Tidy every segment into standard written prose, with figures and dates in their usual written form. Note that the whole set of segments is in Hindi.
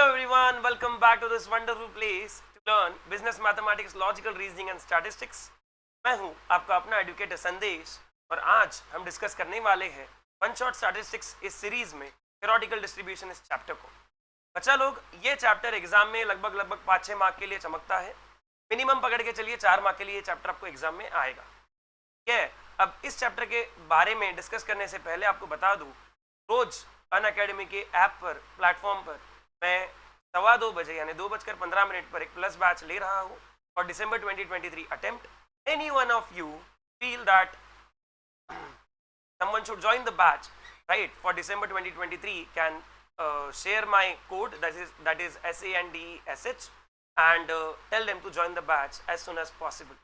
Hello everyone, welcome back to this wonderful place to learn business mathematics, logical reasoning and statistics. मैं हूं आपका अपना एडुकेटर संदेश और आज हम डिस्कस करने वाले हैं वन शॉट स्टैटिस्टिक्स इस सीरीज में थ्योरेटिकल डिस्ट्रीब्यूशन इस चैप्टर को। बच्चा लोग, ये चैप्टर एग्जाम में लगभग 5-6 मार्क के लिए चमकता है। मिनिमम पकड़ के चलिए 4 मार्क के लिए चैप्टर आपको एग्जाम में आएगा। ठीक है, अब इस चैप्टर के बारे में डिस्कस करने से पहले आपको बता दूं, रोज अनअकैडमी के ऐप पर, प्लेटफॉर्म पर मैं 2:15 बजे यानी 2:15 पर एक प्लस बैच ले रहा हूँ for December 2023 attempt. Any one of you feel that someone should join the batch, right, for December 2023 can share my code that is SANDESH and tell them to join the batch as soon as possible,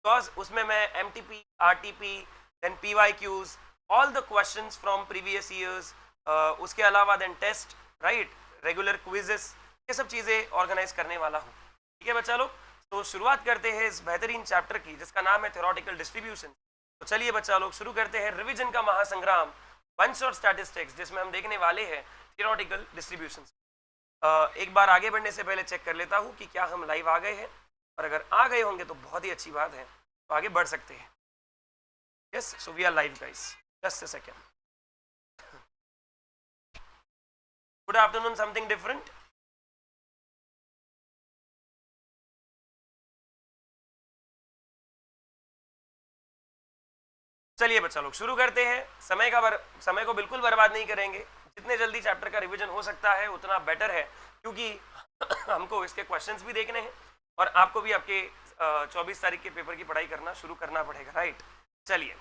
because उसमें मैं MTP, RTP, then PYQs, all the questions from previous years, उसके अलावा then test, right, regular quizzes, ये सब चीज़ें ऑर्गेनाइज करने वाला हूँ। ठीक है बच्चा लोग, तो शुरुआत करते हैं इस बेहतरीन चैप्टर की जिसका नाम है थ्योरेटिकल डिस्ट्रीब्यूशन। तो चलिए बच्चा लोग शुरू करते हैं रिवीजन का महासंग्राम वन शॉट स्टैटिस्टिक्स, जिसमें हम देखने वाले हैं थ्योरेटिकल डिस्ट्रीब्यूशन। एक बार आगे बढ़ने से पहले चेक कर लेता हूँ कि क्या हम लाइव आ गए हैं, और अगर आ गए होंगे तो बहुत ही अच्छी बात है, तो आगे बढ़ सकते हैं। Yes, so we are live guys, just a second. Good afternoon, something different? चलिए बच्चा लोग शुरू करते हैं। समय को बिल्कुल बर्बाद नहीं करेंगे। जितने जल्दी चैप्टर का रिवीजन हो सकता है उतना बेटर है, क्योंकि हमको इसके क्वेश्चंस भी देखने हैं और आपको भी आपके 24 तारीख के पेपर की पढ़ाई करना शुरू करना पड़ेगा, राइट। चलिए,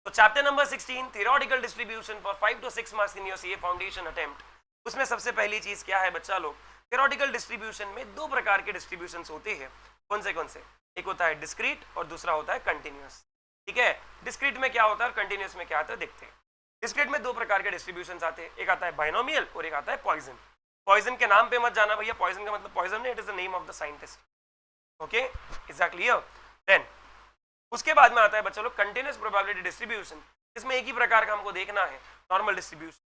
तो chapter number 16 theoretical distribution for 5 to 6 marks in your CA foundation attempt. उसमें सबसे पहली चीज क्या है बच्चा लोग, थ्योरेटिकल डिस्ट्रीब्यूशन में 2 प्रकार के डिस्ट्रीब्यूशंस होते हैं। कौन से? एक होता है डिस्क्रीट और दूसरा होता है कंटिन्यूअस। ठीक है, डिस्क्रीट में क्या होता है और कंटिन्यूअस में क्या आता है देखते हैं। डिस्क्रीट में 2 प्रकार के डिस्ट्रीब्यूशंस आते हैं, एक आता है बाइनोमियल और एक आता है पॉइजन। पॉइजन के नाम पे मत जाना भैया, पॉइजन का मतलब पॉइजन नहीं, it is the name of the scientist. Okay, is that clear? Then उसके बाद में आता है बच्चा लोग कंटिन्यूअस प्रोबेबिलिटी डिस्ट्रीब्यूशन, जिसमें एक ही प्रकार का हमको देखना है, नॉर्मल डिस्ट्रीब्यूशन।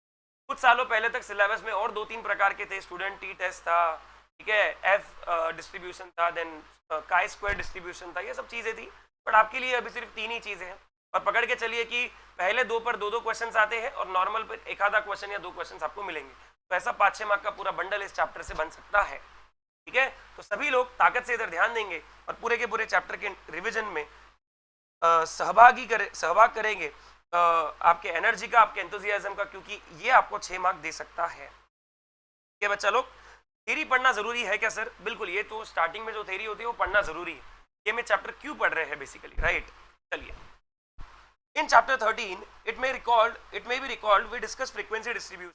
कुछ सालों पहले तक सिलेबस में और 2-3 प्रकार के थे, स्टूडेंट टी टेस्ट था, ठीक है, एफ डिस्ट्रीब्यूशन था, देन काई स्क्वायर डिस्ट्रीब्यूशन था, ये सब चीजें थी। बट आपके लिए अभी सिर्फ 3 ही चीजें हैं, और पकड़ के चलिए कि पहले 2 पर 2-2 क्वेश्चन आते हैं और नॉर्मल पर एक आधा क्वेश्चन या 2 क्वेश्चन आपको मिलेंगे। तो ऐसा 5-6 मार्क का पूरा बंडल इस चैप्टर से बन सकता है। ठीक है, तो सभी लोग ताकत से इधर ध्यान देंगे और पूरे के पूरे चैप्टर के रिविजन में सहभाग करेंगे आपके एनर्जी का, आपके एंथुसियाज्म का, क्योंकि ये आपको 6 मार्क दे सकता है। ये बच्चा लोग, थ्योरी पढ़ना जरूरी है क्या सर? बिल्कुल, ये तो स्टार्टिंग में जो थ्योरी होती है वो पढ़ना जरूरी है। ये में चैप्टर क्यों पढ़ रहे हैं बेसिकली, राइट। चलिए, in chapter 13 it may be recalled we discuss frequency distribution.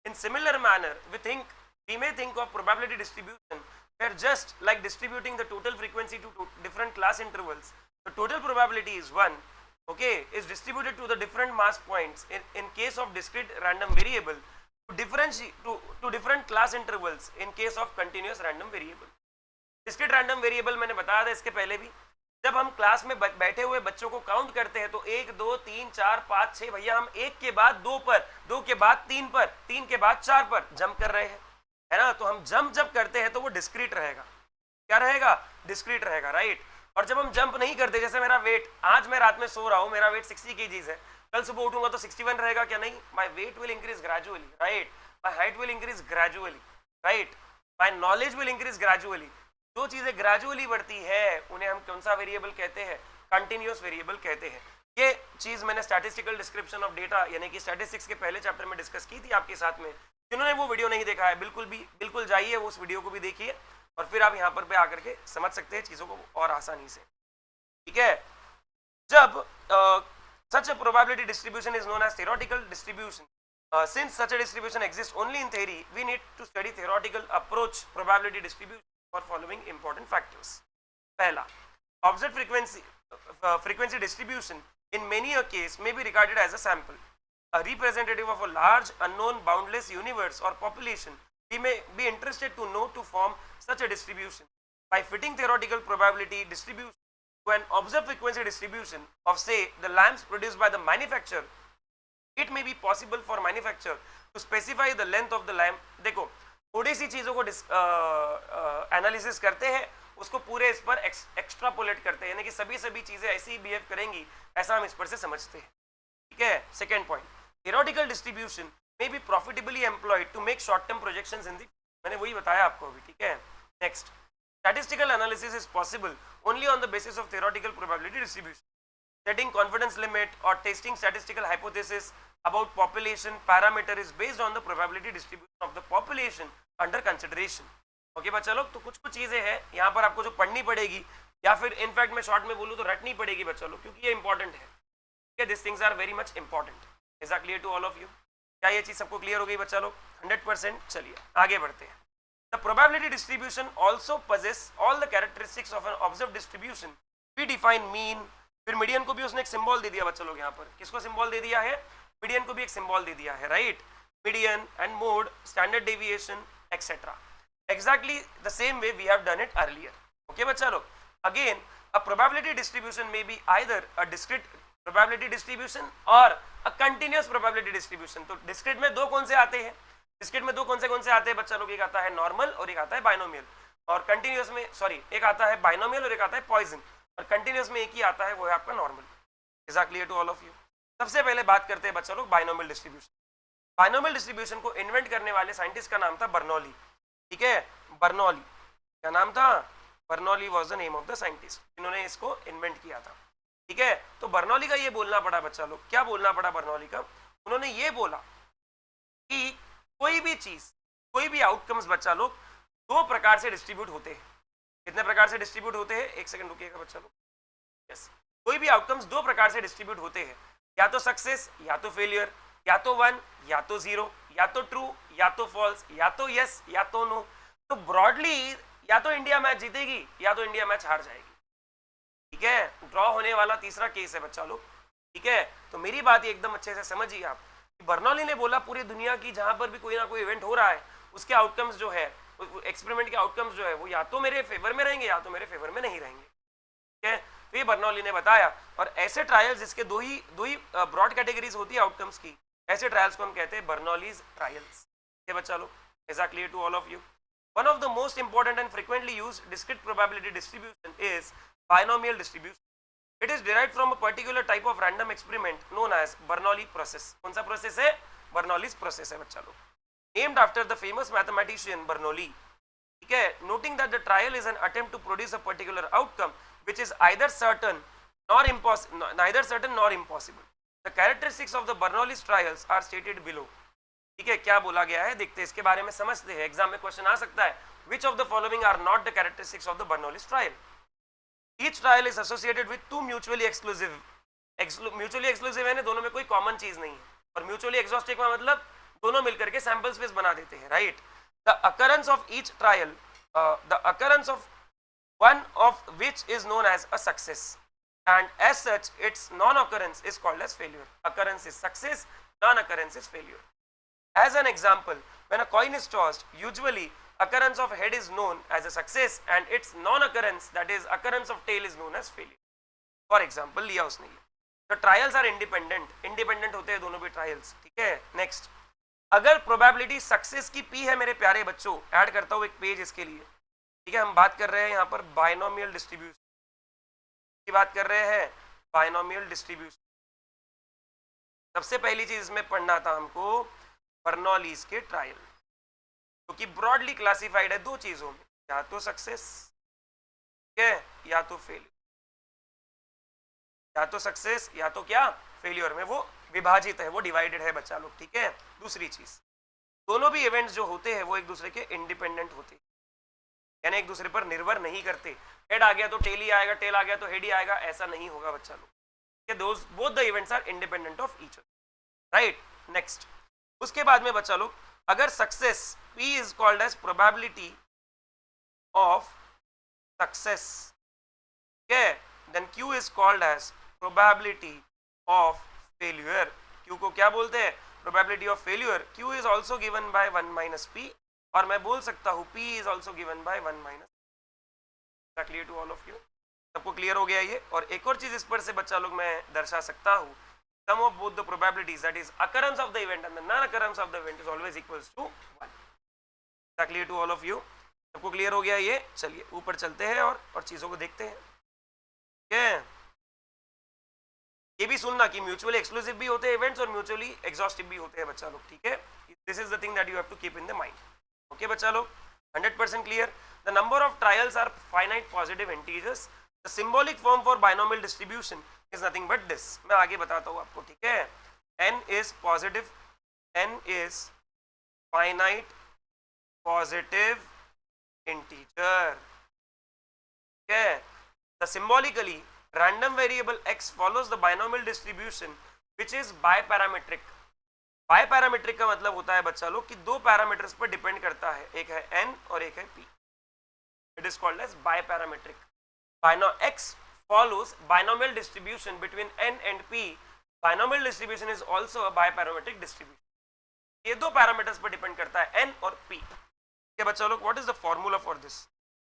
In similar manner we may think of probability distribution where just like distributing the total frequency to different class intervals, the total probability is 1, okay, is distributed to the different mass points in case of discrete random variable to different class intervals in case of continuous random variable. Discrete random variable मैंने बताया था इसके पहले भी, जब हम क्लास में बैठे हुए बच्चों को काउंट करते हैं तो 1 2 3 4 5 6 भैया हम 1 के बाद 2 पर, 2 के बाद 3 पर, 3 के बाद 4 पर जंप कर रहे हैं, है ना। तो हम जंप जब करते हैं तो वो डिस्क्रीट रहेगा। क्या रहेगा? डिस्क्रीट रहेगा, राइट। और जब हम जंप नहीं करते, जैसे मेरा वेट, आज मैं रात में सो रहा हूँ, मेरा वेट 60 kg है, कल सुबह उठूंगा तो 61 रहेगा क्या? नहीं, my weight will increase gradually, right, my height will increase gradually, right, my knowledge will increase gradually. जो चीजें ग्रेजुअली बढ़ती है उन्हें हम कौन सा वेरिएबल कहते हैं? कंटिन्यूअस वेरिएबल कहते हैं। ये चीज मैंने स्टैटिस्टिकल डिस्क्रिप्शन ऑफ डेटा यानी कि स्टैटिस्टिक्स के पहले चैप्टर में डिस्कस की थी आपके साथ में। जिन्होंने वो वीडियो नहीं देखा है, बिल्कुल जाइए उस वीडियो को भी देखिए, और फिर आप यहाँ पर आकर के समझ सकते हैं चीजों को और आसानी से। ठीक है, जब such a probability distribution is known as theoretical distribution. Since such a distribution exists only in theory, we need to study theoretical approach probability distribution for following important factors. पहला, observed frequency distribution in many a case may be regarded as a sample, a representative of a large unknown boundless universe or population. We may be interested to know to form such a distribution by fitting theoretical probability distribution to an observed frequency distribution of, say, the lamps produced by the manufacturer. It may be possible for manufacturer to specify the length of the lamp. देखो, थोड़ी सी चीजों को एनालिसिस करते हैं, उसको पूरे इस पर एक्स्ट्रापोलेट करते हैं, यानी कि सभी चीजें ऐसी ही बिहेव करेंगी, ऐसा हम इस पर से समझते हैं। ठीक है, second point, theoretical distribution may be profitably employed to make short term projections in the, मैंने वही बताया आपको अभी। ठीक है, next, statistical analysis is possible only on the basis of theoretical probability distribution. Setting confidence limit or testing statistical hypothesis about population parameter is based on the probability distribution of the population under consideration. Okay बच्चा लोग, तो कुछ चीजें हैं यहाँ पर आपको जो पढ़नी पड़ेगी, या फिर इनफैक्ट मैं शॉर्ट में बोलूँ तो रटनी पड़ेगी बच्चा लोग, क्योंकि ये इंपॉर्टेंट है। These things are very much important. Is that clear to all of you? क्या ये चीज सबको क्लियर हो गई बच्चा लोग? 100%। चलिए आगे बढ़ते हैं। The probability distribution also possess all the characteristics of an observed distribution. We define mean, फिर मीडियन को भी उसने एक सिंबल दे दिया बच्चा लोग, यहाँ पर किसको सिंबल दे दिया है? मीडियन को भी एक सिंबल दे दिया है, right? Median and mode, standard deviation etcetera, exactly the same way we have done it earlier. Okay बच्चा लोग, again a probability distribution may be either a discrete probability distribution और a continuous probability distribution. तो discrete में दो कौन से आते हैं? discrete में दो कौन से आते हैं बच्चा लोग? एक आता है नॉर्मल और एक आता है बाइनोमियल, और कंटिन्यूस में एक आता है बाइनोमियल और एक आता है पॉइजन, और कंटिन्यूस में एक ही आता है, वो है आपका normal. Is that clear to all of you? सबसे पहले बात करते हैं बच्चा लोग बाइनोमियल डिस्ट्रीब्यूशन। बाइनोमियल डिस्ट्रीब्यूशन को इन्वेंट करने वाले साइंटिस्ट का नाम था बर्नौली। ठीक है, बर्नौली, क्या नाम था? Bernoulli was the name of the scientist जिन्होंने इसको इन्वेंट किया था। ठीक है, तो बर्नौली का ये बोलना पड़ा बच्चा लोग, क्या बोलना पड़ा बर्नौली का? उन्होंने ये बोला कि कोई भी चीज, कोई भी आउटकम्स बच्चा लोग दो प्रकार से डिस्ट्रीब्यूट होते हैं। कितने प्रकार से डिस्ट्रीब्यूट होते हैं? एक सेकंड रुकिएगा बच्चा लोग। यस, कोई भी आउटकम्स दो प्रकार से डिस्ट्रीब्यूट होते हैं, या तो सक्सेस या तो फेलियर, या तो 1 या तो 0, या तो ट्रू या तो फॉल्स, या तो यस या तो नो। तो ब्रॉडली या तो इंडिया मैच जीतेगी या तो इंडिया मैच हार जाएगी। ठीक है, ड्रॉ होने वाला तीसरा केस है बच्चा लोग। ठीक है, तो मेरी बात ये एकदम अच्छे से समझिए आप, बर्नौली ने बोला पूरी दुनिया की जहां पर भी कोई ना कोई इवेंट हो रहा है, उसके आउटकम्स जो है, एक्सपेरिमेंट के आउटकम्स जो है, वो या तो मेरे फेवर में रहेंगे या तो मेरे फेवर में नहीं रहेंगे। ठीक है, तो ये बर्नौली ने बताया, और ऐसे ट्रायल्स जिसके दो ही ब्रॉड कैटेगरीज होती है आउटकम्स की, ऐसे ट्रायल्स को हम कहते हैं बर्नौलीज ट्रायल्स। ठीक है बच्चा लोग, is that clear to all of you? One of the most important and frequently used discrete probability distribution is binomial distribution. It is derived from a particular type of random experiment known as Bernoulli process. कौन सा प्रोसेस है? Bernoulli's process है बच्चा लोग, named after the famous mathematician Bernoulli. ठीक है, noting that the trial is an attempt to produce a particular outcome which is either certain nor impossible. The characteristics of the Bernoulli's trials are stated below. ठीक है, क्या बोला गया है देखते हैं, इसके बारे में समझते हैं। एग्जाम में क्वेश्चन आ सकता है, which of the following are not the characteristics of the Bernoulli's trial? Each trial is associated with two mutually exclusive है ना, दोनों में कोई कॉमन चीज नहीं है, और म्यूचुअली एक्सॉस्टिव का मतलब दोनों मिलकर के सैंपल स्पेस बना देते हैं, right? The occurrence of each trial, the occurrence of one of which is known as a success, and as such its non-occurrence is called as failure. Occurrence is success, non-occurrence is failure. As an example, when a coin is tossed, usually occurrence of head is known as a success and its non-occurrence, that is occurrence of tail, is known as failure. For example लिया उसने ये। तो ट्रायल्स आर इंडिपेंडेंट होते हैं दोनों भी ट्रायल्स। ठीक है, नेक्स्ट, अगर प्रोबेबिलिटी सक्सेस की पी है मेरे प्यारे बच्चों, ऐड करता हूँ एक पेज इसके लिए। ठीक है, हम बात कर रहे हैं यहाँ पर बाइनोमियल डिस्ट्रीब्यूशन की बात कर रहे हैं, बाइनोमियल डिस्ट्रीब्यूशन। सबसे पहली चीज इसमें पढ़ना था हमको बर्नौलीज के ट्रायल, क्योंकि ब्रॉडली क्लासिफाइड है दो चीजों में, या तो सक्सेस, ठीक है, या तो फेलियर, या तो सक्सेस या तो क्या फेलियर में वो विभाजित है, वो डिवाइडेड है बच्चा लोग। ठीक है, दूसरी चीज, दोनों भी इवेंट्स जो होते हैं वो एक दूसरे के इंडिपेंडेंट होते हैं, यानी एक दूसरे पर निर्भर नहीं करते। हेड आ गया तो टेल ही आएगा, टेल आ गया तो हेड ही आएगा, ऐसा नहीं होगा बच्चा लोग। Those both the events are independent of each other, right? Next, उसके बाद में बच्चा लोग, अगर success P is called as probability of success, ठीक है, then Q is called as probability of failure. Q को क्या बोलते हैं? Probability of failure. Q is also given by 1 minus P, और मैं बोल सकता हूँ P is also given by 1 minus. Clear to all of you? सबको क्लियर हो गया ये? और एक और चीज इस पर से बच्चा लोग मैं दर्शा सकता हूँ, sum of both the probabilities, that is occurrence of the event and the non-occurrence of the event, is always equals to 1. Clear to all of you? सबको क्लियर हो गया ये? चलिए ऊपर चलते हैं और चीजों को देखते हैं। ठीक है, ये भी सुनना कि म्यूचुअली एक्सक्लूसिव भी होते हैं इवेंट्स और म्यूचुअली एग्जॉस्टिव भी होते हैं बच्चा लोग। ठीक है, this is the thing that you have to keep in the mind. Okay बच्चा लोग, 100% clear? The number of trials are finite positive integers. The symbolic form for binomial distribution is nothing but this. मैं आगे बताता हूँ आपको। ठीक है, n is positive, n is finite positive integer. ठीक है, the symbolically random variable x follows the binomial distribution which is biparametric। बायपैरामेट्रिक का मतलब होता है बच्चा लोग कि दो पैरामीटर्स पर डिपेंड करता है, एक है n और एक है p। It is called as biparametric. x follows binomial distribution between n and p। binomial distribution is also a biparametric distribution। ये दो पैरामीटर्स पर डिपेंड करता है n और p। okay बच्चा लोग, what is the formula for this?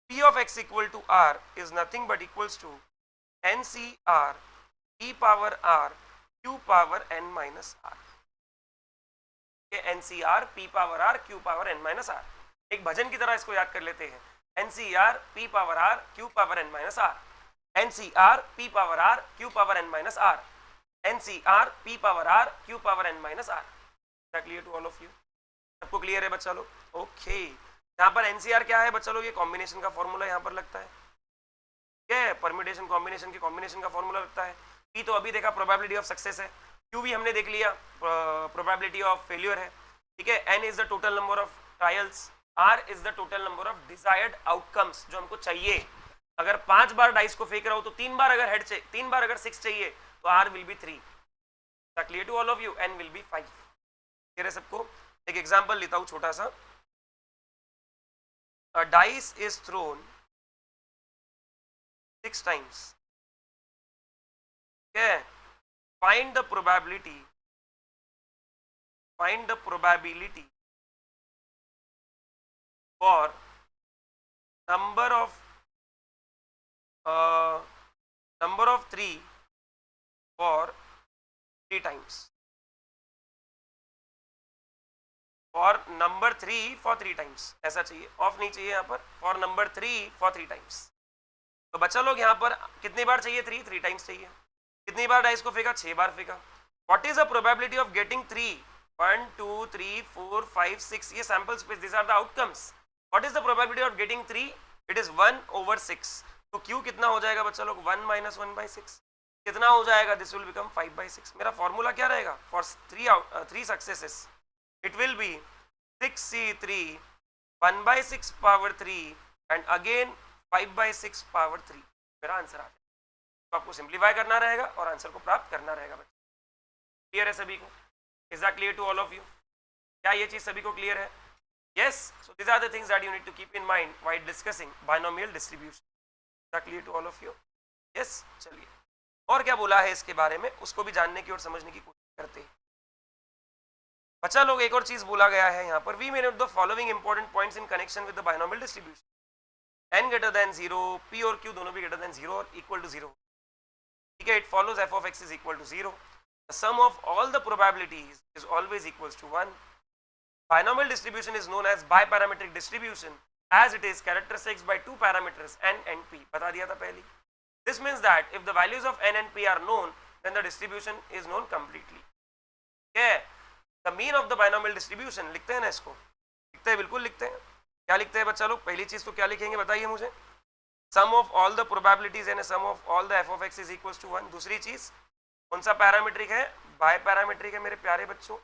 p of x equal to r is nothing but equals to NCR p power r q power n minus r। NCR p power r q power n minus r। एक भजन की तरह इसको याद कर लेते हैं। NCR p power r q power n minus r। NCR p power r q power n minus r। NCR p power r q power n minus r। Clear to all of you? सबको क्लियर है बच्चा लोग? ओके, यहाँ पर NCR क्या है बच्चा लोग? ये कॉम्बिनेशन का फॉर्मूला यहाँ पर लगता है। परम्यूटेशन कॉम्बिनेशन के कॉम्बिनेशन का फॉर्मूला लगता है। P तो अभी देखा प्रोबेबिलिटी ऑफ सक्सेस है, Q भी हमने देख लिया प्रोबेबिलिटी ऑफ फेलियर है। ठीक है, N is the total number of trials, R is the total number of desired outcomes जो हमको चाहिए। अगर 5 बार डाइस को फेंक रहा हो तो 3 बार अगर हेड चाहिए, 3 बार अगर 6 चाहिए तो R will be 3। Clear to all of you? N will be 5। Clear है सबको? एक एग्जांपल लेता हूं छोटा सा। A dice is thrown 6 times। okay, find the probability for number of 3 for 3 times। for number 3 for 3 times ऐसा चाहिए, ऑफ नहीं चाहिए यहाँ पर। for number 3 for 3 times। तो बच्चा लोग यहाँ पर कितनी बार चाहिए? 3 टाइम्स चाहिए। कितनी बार डाइस को फेंका? 6 बार फेंका। What is the probability of getting 3? 1 2 3 4 5 6, ये sample space, this are the outcomes. What is the probability of getting 3? It is 1/6। तो Q कितना हो जाएगा बच्चा लोग? 1 - 1/6 कितना हो जाएगा? This will become 5/6। मेरा फॉर्मूला क्या रहेगा for 3 successes? It will B 6C3 1/6 power 3 and again 5/6 power 3। मेरा आंसर आ जाएगा। तो आपको सिंप्लीफाई करना रहेगा और आंसर को प्राप्त करना रहेगा बच्चे। क्लियर है सभी को? Is that clear to all of you? क्या ये चीज सभी को क्लियर है? Yes. So this are the things that you need to keep in mind while discussing binomial distribution. Is that clear to all of you? Yes. चलिए और क्या बोला है इसके बारे में, उसको भी जानने की और समझने की कोशिश करते हैं। बच्चा लोग एक और चीज बोला गया है यहाँ पर, we may note the following important points in connection with the binomial distribution. n greater than 0, p और q दोनों भी greater than 0 और equal to 0। ठीक है, it follows f of x is equal to 0। The sum of all the probabilities is always equals to 1। Binomial distribution is known as biparametric distribution as it is characterized by 2 parameters n and p। बता दिया था पहले। This means that if the values of n and p are known, then the distribution is known completely। okay, the mean of the binomial distribution लिखते हैं ना इसको? लिखते हैं, बिल्कुल लिखते हैं। क्या लिखते हैं बच्चा लोग? पहली चीज तो क्या लिखेंगे बताइए मुझे? Sum of all the probabilities and sum of all the F of X is equals to 1। दूसरी चीज कौन सा पैरामीट्रिक है? बाय पैरामीट्रिक है मेरे प्यारे बच्चों।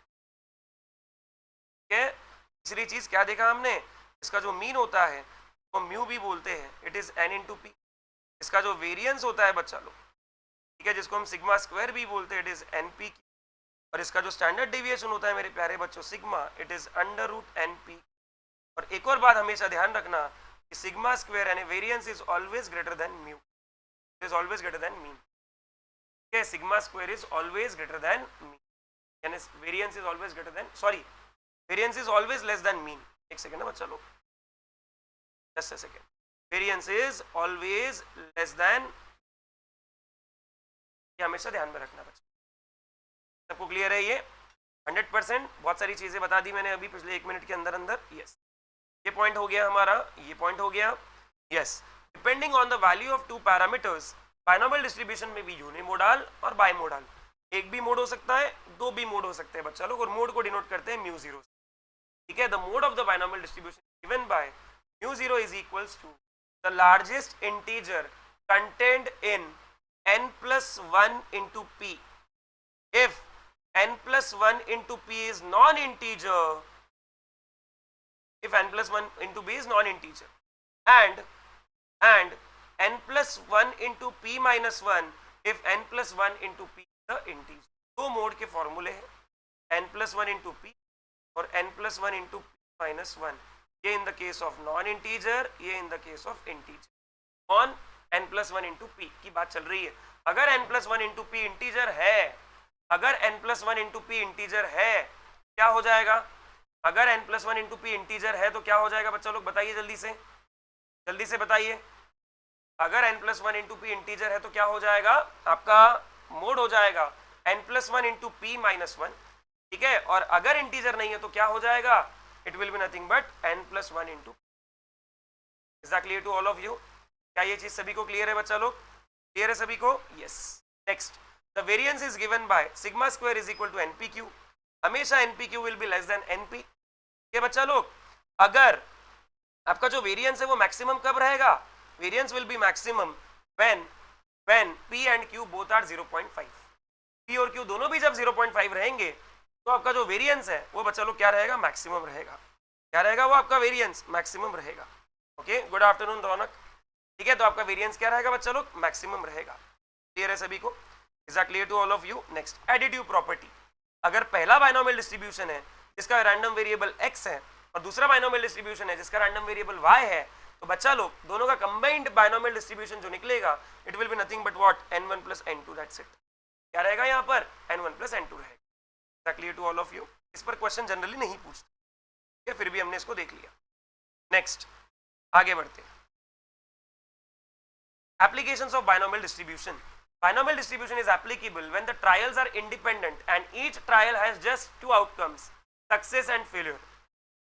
तीसरी चीज क्या देखा हमने? इसका जो मीन होता है वो म्यू भी बोलते हैं, it is n into P. इसका जो वेरियंस होता है बच्चा लोग, ठीक है, जिसको हम सिग्मा स्क्वायर भी बोलते हैं, इट इज np। और इसका जो स्टैंडर्ड डेविएशन होता है मेरे प्यारे बच्चों सिग्मा, इट इज √np। और एक और बात हमेशा ध्यान रखना कि सिग्मा स्क्वायर यानी variance is always greater than mu, it is always greater than mean. ठीक है, sigma square is always greater than mean, यानी variance is always greater than, sorry, variance is always less than mean. एक सेकंड ना बच्चा लोग, just a second. Variance is always less than, ये हमेशा ध्यान में रखना बच्चा। सबको क्लियर है ये? 100%। बहुत सारी चीजें बता दी मैंने अभी पिछले 1 मिनट के अंदर अंदर। यस, ये पॉइंट हो गया हमारा, ये पॉइंट हो गया। Yes, depending on the value of two parameters binomial distribution में भी यूनिमोडल और बाइमोडल, एक भी मोड हो सकता है, दो भी मोड हो सकते हैं बच्चा लोग, और मोड को डिनोट करते हैं म्यू जीरो। ठीक है, the mode of the binomial distribution given by mu zero is equals to the largest integer contained in n plus 1 into p. If n plus 1 into p is non-integer, if n plus 1 into p is non-integer, and n plus 1 into p minus 1 if n plus 1 into p is the integer. दो मोड के फॉर्मूले हैं, n plus 1 into p और n plus 1 into p minus 1, ये in the case of non integer, ये in the case of integer. On n plus 1 into p की बात चल रही है। अगर n plus 1 into p integer है, अगर n plus 1 into p integer है, क्या हो जाएगा? अगर n plus 1 into p integer है तो क्या हो जाएगा बच्चा लोग, बताइए जल्दी से बताइए। अगर n plus 1 into p integer है तो क्या हो जाएगा? आपका मोड हो जाएगा n plus 1 into p minus 1, ठीक है। और अगर इंटीजर नहीं है तो क्या हो जाएगा? It will be nothing but n plus 1 into p। Is that clear to all of you? क्या ये चीज सभी को क्लियर है बच्चा लोग? क्लियर है सभी को? यस। Next, the variance is given by sigma square is equal to npq। हमेशा npq will be less than np। ये बच्चा लोग, अगर आपका जो वेरिएंस है वो मैक्सिमम कब रहेगा? Variance will be maximum when p and q both are 0.5। p और q दोनों भी जब 0.5 रहेंगे तो आपका जो वेरिएंस है वो बच्चा लोग क्या रहेगा? मैक्सिमम रहेगा। क्या रहेगा? वो आपका वेरिएंस मैक्सिमम रहेगा। ओके, गुड आफ्टरनून रौनक। ठीक है, तो आपका वेरिएंस क्या रहेगा बच्चा लोग? मैक्सिमम रहेगा। क्लियर है सभी को? Is that clear to all of you? Next, additive property. अगर पहला बाइनोमियल डिस्ट्रीब्यूशन है जिसका रैंडम वेरिएबल x है और दूसरा बाइनोमियल डिस्ट्रीब्यूशन है जिसका रैंडम वेरिएबल y है, तो बच्चा लोग दोनों का कंबाइंड बाइनोमियल डिस्ट्रीब्यूशन जो निकलेगा, it will be nothing but what? n1 plus n2, that's it. क्या रहेगा यहाँ पर? n1 plus n2 रहेगा। Is that clear to all of you? इस पर क्वेश्चन जनरली नहीं पूछते, ठीक है, फिर भी हमने इसको देख लिया। नेक्स्ट, आगे बढ़ते हैं। Applications of binomial distribution. Binomial distribution is applicable when the trials are independent and each trial has just two outcomes, success and failure.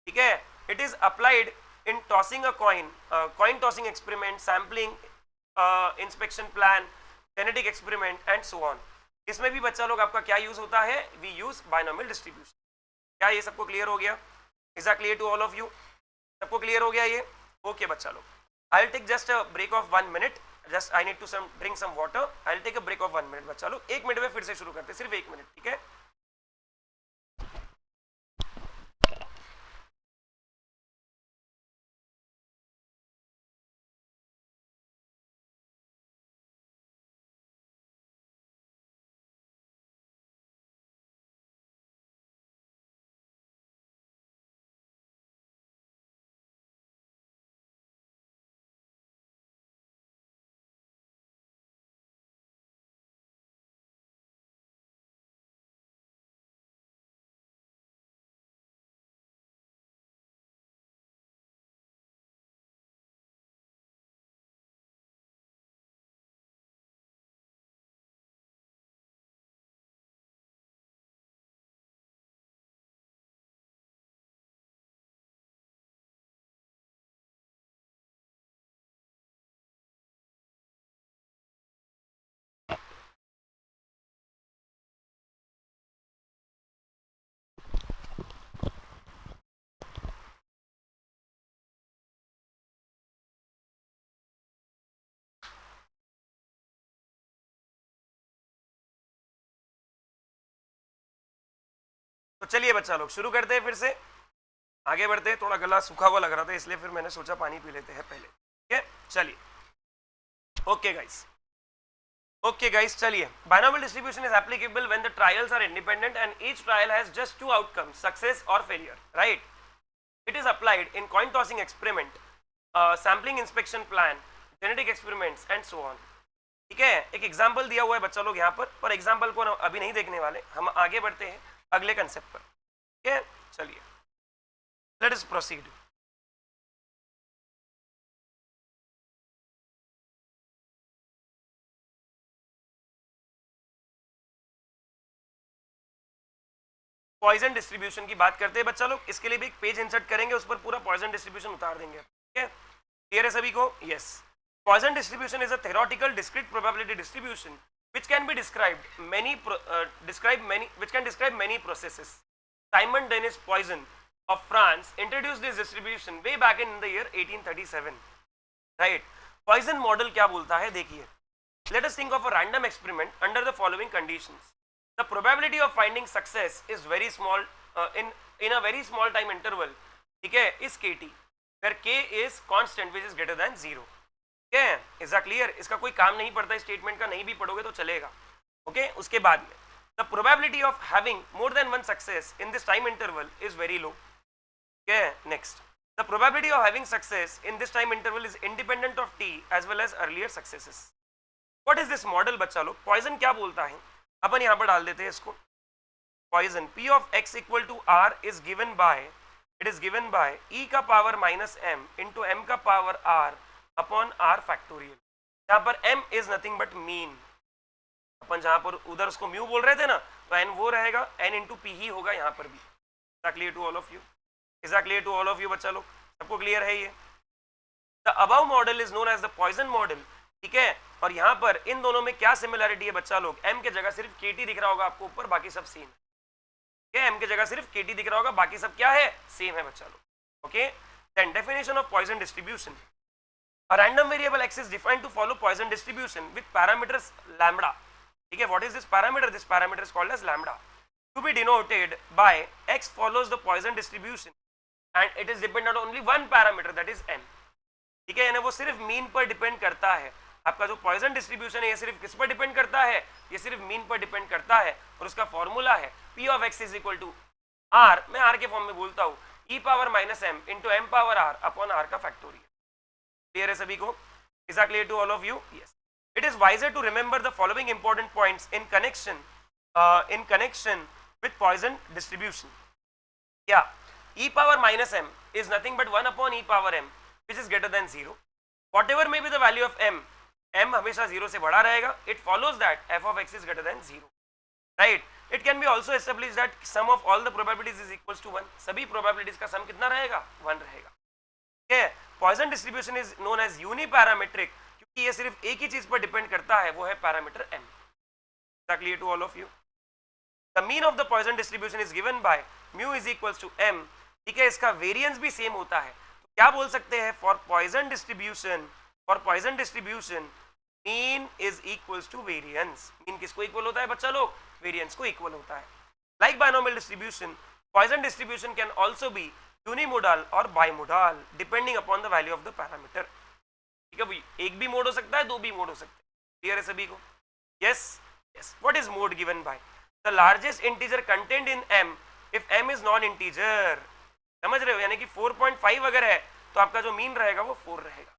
ठीक है, it is applied in tossing a coin, coin tossing experiment, sampling, inspection plan, genetic experiment and so on. इसमें भी बच्चा लोग आपका क्या यूज होता है? We use binomial distribution. क्या ये सबको क्लियर हो गया? Is that clear to all of you? सबको क्लियर हो गया ये? ओके बच्चा लोग, I'll take just a break of 1 minute. Just I need to drink some water. I'll take a break of 1 minute बच्चा लोग। 1 मिनट में फिर से शुरू करते हैं, सिर्फ 1 मिनट, ठीक है। तो चलिए बच्चा लोग शुरू करते हैं, फिर से आगे बढ़ते हैं। थोड़ा गला सूखा हुआ लग रहा था इसलिए फिर मैंने सोचा पानी पी लेते हैं पहले, ठीक है। चलिए, ओके गाइस, चलिए। Binomial distribution is applicable when the trials are independent and each trial has just two outcomes, success और failure, right. It is applied in coin tossing experiment, sampling inspection plan, genetic experiments and so on. ठीक है, एक एग्जाम्पल दिया हुआ है बच्चा लोग यहाँ पर एग्जाम्पल को अभी नहीं देखने वाले, हम आगे बढ़ते हैं अगले कंसेप्ट पर, ठीक है। चलिए, let us proceed. Poisson distribution की बात करते हैं बच्चा लोग, इसके लिए भी एक पेज इंसर्ट करेंगे, उस पर पूरा पॉइजन डिस्ट्रीब्यूशन उतार देंगे, ठीक है? क्लियर है सभी को? Yes. Poison distribution is a theoretical discrete probability distribution which can be described many which can describe many processes. Simon Denis Poisson of France introduced this distribution way back in the year 1837. Right? Poisson model क्या बोलता है देखिए. Let us think of a random experiment under the following conditions. The probability of finding success is very small in a very small time interval. ठीक है? is kt where k is constant which is greater than 0. Is clear? इसका कोई काम नहीं पड़ता, स्टेटमेंट का नहीं भी पढ़ोगे तो चलेगा, ओके? उसके बाद में the probability of having more than one success in this time interval is very low, next the probability of having success in this time interval is independent of T as well as earlier successes. What is this model बच्चा लोग? पॉइजन क्या बोलता है, अपन यहाँ पर डाल देते हैं इसको. Poisson p of x equal to r is given by, it is given by e का power minus m into m का power r upon r factorial. यहाँ पर m is nothing but mean. अपन जहां पर उधर उसको म्यू बोल रहे थे ना, तो n वो रहेगा, n इंटू पी ही होगा यहाँ पर भी. Is clear to all of you? Is clear to all of you बच्चा लोग? सबको क्लियर है ये? The above model is known as the Poisson model, ठीक है? और यहाँ पर इन दोनों में क्या सिमिलरिटी है बच्चा लोग? m के जगह सिर्फ kt दिख रहा होगा आपको ऊपर, बाकी सब सेम है. okay? m के जगह सिर्फ kt दिख रहा होगा, बाकी सब क्या है? सेम है बच्चा लोग. Okay, then definition of Poisson distribution. A random variable x is defined to follow Poisson distribution with parameters lambda. Okay, what is this parameter? This parameter is called as lambda. To be denoted by x follows the Poisson distribution and it is dependent on only one parameter, that is m. ठीक है, यानी वो सिर्फ मीन पर डिपेंड करता है. आपका जो Poisson distribution है ये सिर्फ किस पर डिपेंड करता है? ये सिर्फ मीन पर डिपेंड करता है. और उसका फॉर्मूला है p of x is equal to r, मैं r के फॉर्म में बोलता हूँ, e power minus m into m power r upon r का फैक्टोरियल. क्लियर है सभी को? Is that clear to all of you? Yes. It is wiser to remember the following important points in connection with Poisson distribution. क्या? e power minus m is nothing but 1 upon e power m which is greater than 0. Whatever may be the value of m, m हमेशा 0 से बड़ा रहेगा. It follows that f of x is greater than 0. Right? It can be also established that sum of all the probabilities is equals to 1. सभी probabilities का sum कितना रहेगा? 1 रहेगा. ठीक है? Poisson distribution is known as uniparametric क्योंकि ये सिर्फ एक ही चीज पर डिपेंड करता है, वो है parameter m. Clear to all of you? The mean of the Poisson distribution is given by mu is equals to m. ठीक है, इसका वेरिएंस भी सेम होता है. तो क्या बोल सकते हैं? For Poisson distribution mean is equals to variance. Mean किसको इक्वल होता है बच्चा लोग? वेरिएंस को इक्वल होता है. Like binomial distribution, Poisson distribution can also be unimodal और bimodal depending upon the value of the parameter. ठीक है भाई, एक भी मोड हो सकता है, दो भी मोड हो सकते हैं. क्लियर है सभी को? Yes yes. What is mode given by the largest integer content in m if m is non integer. समझ रहे हो? यानी कि 4.5 अगर है तो आपका जो मीन रहेगा वो 4 रहेगा.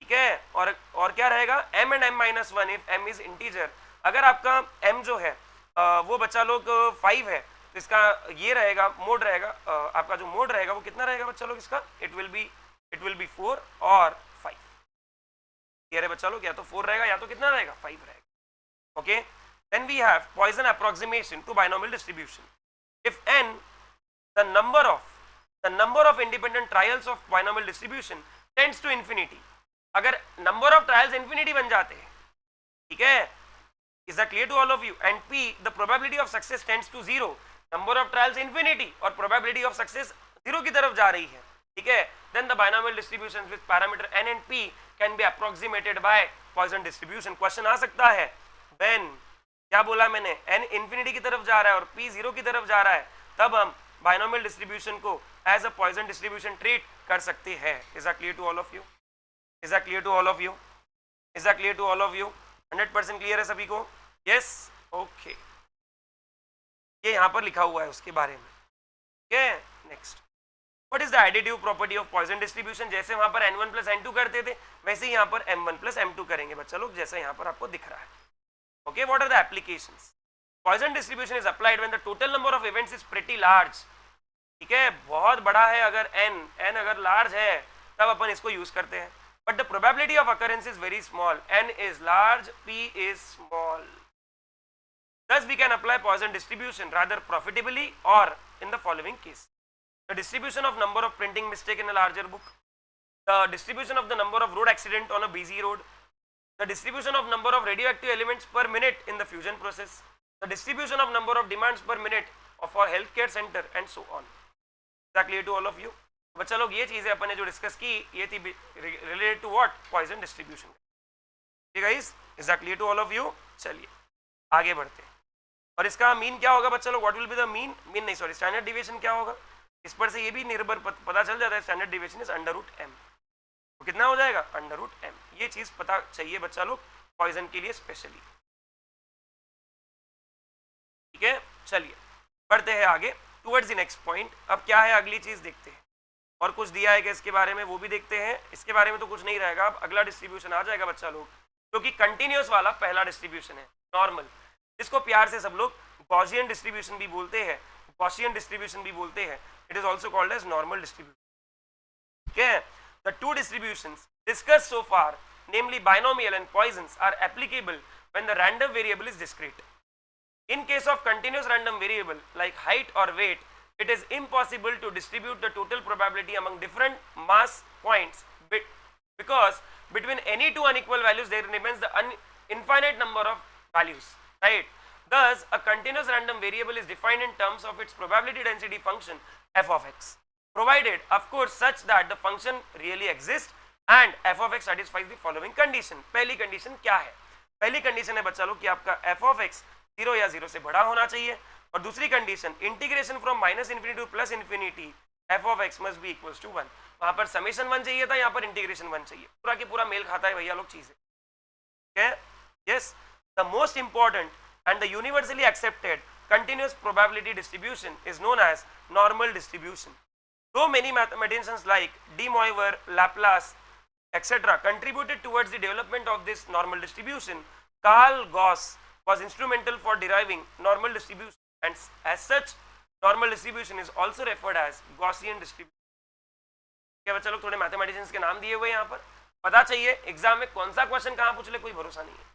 ठीक है, और क्या रहेगा? m and m minus 1 if m is integer. अगर आपका m जो है वो बच्चा लोग 5 है तो इसका ये रहेगा, मोड रहेगा, आपका जो मोड रहेगा वो कितना रहेगा बच्चा लोग? इसका इट विल बी 4 और 5. क्लियर है बच्चा लोग? या तो 4 रहेगा या तो कितना रहेगा? 5 रहेगा. Okay, then we have Poisson approximation to binomial distribution. If n the number of independent trials of binomial distribution tends to infinity. अगर number of trials infinity बन जाते हैं, ठीक है, is that clear to all of you? And p the probability of success tends to 0. Number of trials infinity और प्रोबेबिलिटी ऑफ सक्सेस 0 की तरफ जा रही है. ठीक है, then the binomial distribution with parameter n and p can be approximated by Poisson distribution. Question आ सकता है व्हेन, क्या बोला मैंने? n इंफिनिटी की तरफ जा रहा है और p 0 की तरफ जा रहा है, तब हम बाइनोमियल डिस्ट्रीब्यूशन को as a Poisson distribution treat कर सकते हैं. Is that clear to all of you? Is that clear to all of you? Is that clear to all of you? 100% clear है सभी को? यस. ओके, ये यहाँ पर लिखा हुआ है उसके बारे में. Next, what is the additive property of Poisson distribution? जैसे वहां पर n1 प्लस n2 करते थे वैसे ही यहाँ पर m1 प्लस m2 करेंगे बच्चा लोग, जैसा यहाँ पर आपको दिख रहा है. Okay, what are the applications? Poisson distribution is applied when the total number of events is pretty large. ठीक है, बहुत बड़ा है अगर n अगर लार्ज है तब अपन इसको यूज करते हैं. But the probability of occurrence is very small. n is large, p is small. Thus we can apply Poisson distribution rather profitably or in the following case: the distribution of number of printing mistake in a larger book, the distribution of the number of road accident on a busy road, the distribution of number of radioactive elements per minute in the fusion process, the distribution of number of demands per minute of our healthcare center, and so on. Is that clear to all of you? बच्चा लोग ये चीजें अपन ने जो डिस्कस की ये थी related to what? Poisson distribution. ठीक है guys, is that clear to all of you? चलिए आगे बढ़ते हैं. और इसका मीन क्या होगा बच्चा लोग? What will be the mean? Mean नहीं सॉरी, स्टैंडर्ड डिविएशन क्या होगा? इस पर से ये भी निर्भर पता चल जाता है. Standard deviation is √m. तो कितना हो जाएगा? √m. ये चीज पता चाहिए बच्चा लोग पॉइजन के लिए स्पेशली. ठीक है, चलिए बढ़ते हैं आगे टुवर्ड्स द नेक्स्ट पॉइंट. अब क्या है अगली चीज देखते हैं. और कुछ दिया है कि इसके बारे में वो भी देखते हैं. इसके बारे में तो कुछ नहीं रहेगा. अब अगला डिस्ट्रीब्यूशन आ जाएगा बच्चा लोग, क्योंकि कंटिन्यूअस वाला पहला डिस्ट्रीब्यूशन है नॉर्मल, जिसको प्यार से सब लोग गॉसियन डिस्ट्रीब्यूशन भी बोलते हैं, गॉसियन डिस्ट्रीब्यूशन भी बोलते हैं. It is also called as normal distribution. ठीक है, the two distributions discussed so far, namely binomial and Poissons, are applicable when the random variable is discrete. In case of continuous random variable like height or weight, it is impossible to distribute the total probability among different mass points because between any two unequal values there remains the infinite number of values, right? Thus a continuous random variable is defined in terms of its probability density function f of x, provided of course such that the function really exists and f of x satisfies the following condition. पहली कंडीशन क्या है? पहली कंडीशन है बच्चा लोग कि आपका f of x 0 या 0 से बड़ा होना चाहिए. और दूसरी condition integration from -∞ to +∞ f of x must be equals to 1. वहां पर समेशन 1 चाहिए था, यहाँ पर इंटीग्रेशन 1 चाहिए. पूरा की पूरा मेल खाता है भैया लोग चीजें. Yes, the most important and the universally accepted continuous probability distribution is known as normal distribution. Though many mathematicians like De Moivre, Laplace, etc. contributed towards the development of this normal distribution, Carl Gauss was instrumental for deriving normal distribution, and as such normal distribution is also referred as Gaussian distribution. क्या बच्चा लोग थोड़े मैथमेटिशियंस के नाम दिए हुए यहाँ पर पता चाहिए. एग्जाम में कौन सा क्वेश्चन कहाँ पूछ ले कोई भरोसा नहीं है.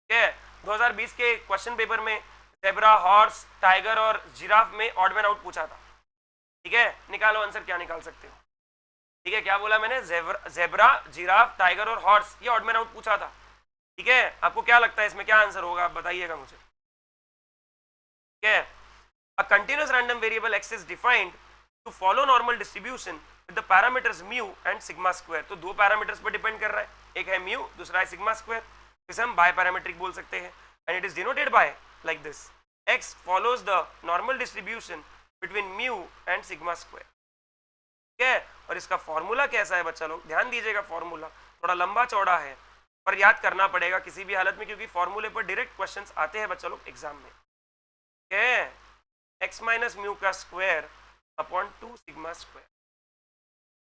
क्या 2020 के क्वेश्चन पेपर में ज़ेब्रा, हॉर्स, टाइगर और जिराफ में ऑड मैन आउट पूछा था. ठीक है, निकालो आंसर, क्या निकाल सकते हो? ठीक है, क्या बोला मैंने? ज़ेब्रा, जिराफ, टाइगर और हॉर्स, ये ऑड मैन आउट पूछा था. ठीक है, आपको क्या लगता है इसमें क्या आंसर होगा? आप बताइएगा मुझे. ठीक है, a continuous random variable x is defined to follow normal distribution with the parameters mu and sigma square. तो दो पैरामीटर्स पर डिपेंड कर रहा है, एक है mu, दूसरा है सिग्मा स्क्वायर. इसे हम बाय पैरामीट्रिक बोल सकते हैं. And it is denoted by like this: x follows the normal distribution between mu and sigma square. ठीक है, और इसका फॉर्मूला कैसा है बच्चा लोग? ध्यान दीजिएगा, फॉर्मूला थोड़ा लंबा चौड़ा है पर याद करना पड़ेगा किसी भी हालत में, क्योंकि फॉर्मूले पर डायरेक्ट क्वेश्चंस आते हैं बच्चा लोग एग्जाम में. ठीक है, x माइनस म्यू का स्क्वायर अपॉन 2 सिग्मा स्क्वायर.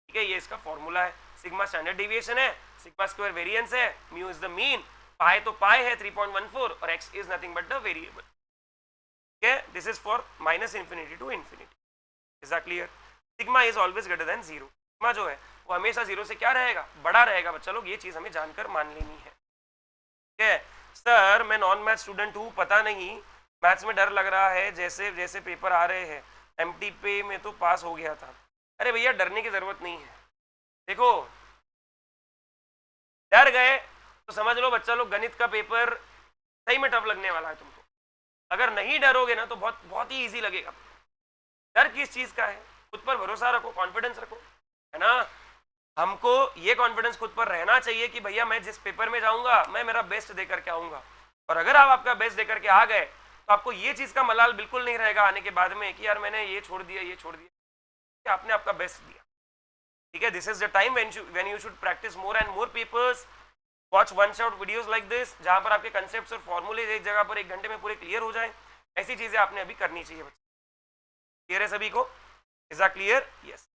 ठीक है, ये इसका फॉर्मूला है. सिग्मा स्टैंडर्ड डिविएशन है, सिग्मा स्क्वायर वेरिएंस है, mu is the mean, pi तो पाई है 3.14 और x is nothing but the variable. ठीक है, this is for -∞ to ∞. Is that clear? Sigma is always greater than 0. Sigma जो है वो हमेशा 0 से क्या रहेगा? बड़ा रहेगा बच्चा लोग. ये चीज हमें जानकर मान लेनी है. ठीक है, सर मैं नॉन मैथ स्टूडेंट हूँ, पता नहीं, मैथ्स में डर लग रहा है, जैसे जैसे पेपर आ रहे हैं. एमटी पे में तो पास हो गया था. अरे भैया डरने की जरूरत नहीं है. देखो डर गए तो समझ लो बच्चा लोग गणित का पेपर सही में टफ लगने वाला है तुमको. अगर नहीं डरोगे ना तो बहुत बहुत ही इजी लगेगा. डर किस चीज का है? खुद पर भरोसा रखो, कॉन्फिडेंस रखो, है ना. हमको ये कॉन्फिडेंस खुद पर रहना चाहिए कि भैया मैं जिस पेपर में जाऊंगा मैं मेरा बेस्ट देकर के आऊंगा. और अगर आप आपका बेस्ट देकर के आ गए तो आपको ये चीज का मलाल बिल्कुल नहीं रहेगा आने के बाद में कि यार मैंने ये छोड़ दिया, ये छोड़ दिया. कि आपने आपका बेस्ट दिया. ठीक है, this is the time when you should practice more and more papers. Watch one shot videos like this, जहां पर आपके कंसेप्ट्स और फॉर्मूले एक जगह पर 1 घंटे में पूरे क्लियर हो जाए. ऐसी चीजें आपने अभी करनी चाहिए बच्चे. क्लियर है सभी को? Is that clear? Yes.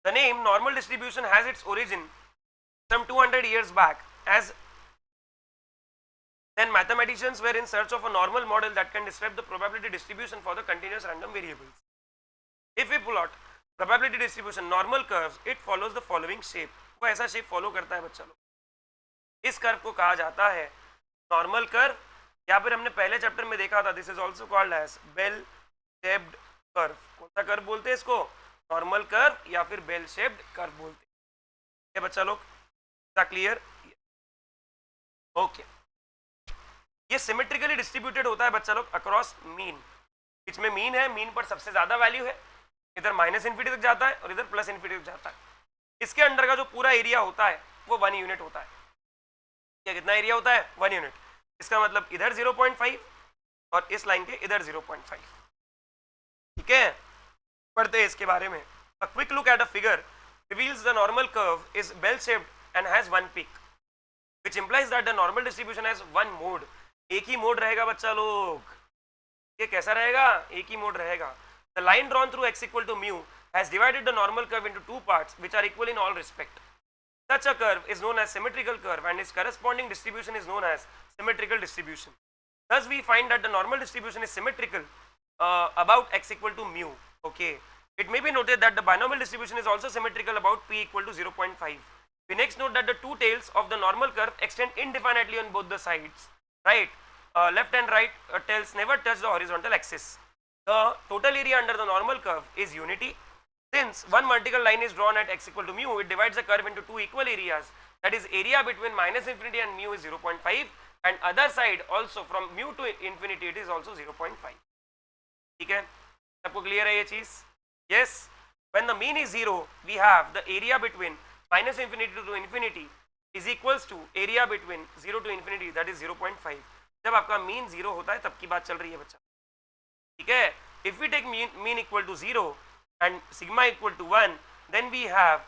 The name normal distribution has its origin some 200 years back, as then mathematicians were in search of a normal model that can describe the probability distribution for the continuous random variables. If we plot probability distribution normal curves it follows the following shape, वो ऐसा शेप फॉलो करता है बच्चा लोग, इस कर्व को कहा जाता है नॉर्मल कर्व, या फिर हमने पहले चैप्टर में देखा था this is also called as bell shaped curve. कौन सा कर्व बोलते हैं इसको? नॉर्मल कर्व या फिर बेल शेप्ड कर्व बोलते हैं बच्चा लोग। क्लियर? ओके। ये सिमेट्रिकली डिस्ट्रीब्यूटेड होता है बच्चा लोग अक्रॉस मीन, बीच में मीन है, मीन पर सबसे ज्यादा वैल्यू है, इधर माइनस इन्फिनिटी तक जाता है और इधर प्लस इन्फिनिटी तक जाता है। इसके अंडर का जो पूरा एरिया होता है वो 1 यूनिट होता है। क्या कितना एरिया होता है? 1 यूनिट। इसका मतलब इधर 0.5 और इस लाइन के इधर 0.5। ठीक है, पढ़ते हैं इसके बारे में। A quick look at a figure reveals the normal curve is bell shaped and has one peak which implies that the normal distribution has one mode. एक ही मोड रहेगा बच्चा लोग। ये कैसा रहेगा? एक ही मोड रहेगा। The line drawn through x equal to mu has divided the normal curve into two parts which are equal in all respect. Such a curve is known as symmetrical curve and its corresponding distribution is known as symmetrical distribution. Thus we find that the normal distribution is symmetrical about x equal to mu. Okay. It may be noted that the binomial distribution is also symmetrical about p equal to 0.5. We next note that the two tails of the normal curve extend indefinitely on both the sides. Right? Left and right tails never touch the horizontal axis. The total area under the normal curve is unity. Since one vertical line is drawn at x equal to mu, it divides the curve into two equal areas. That is, area between minus infinity and mu is 0.5, and other side also from mu to infinity it is also 0.5. ठीक है, सबको क्लियर है ये चीज? Yes. When the mean is 0, we have the area between minus infinity to infinity is equals to area between 0 to infinity, that is 0.5. जब आपका mean 0 होता है तब की बात चल रही है बच्चा। ठीक है, if we take mean equal to 0 and sigma equal to 1, then we have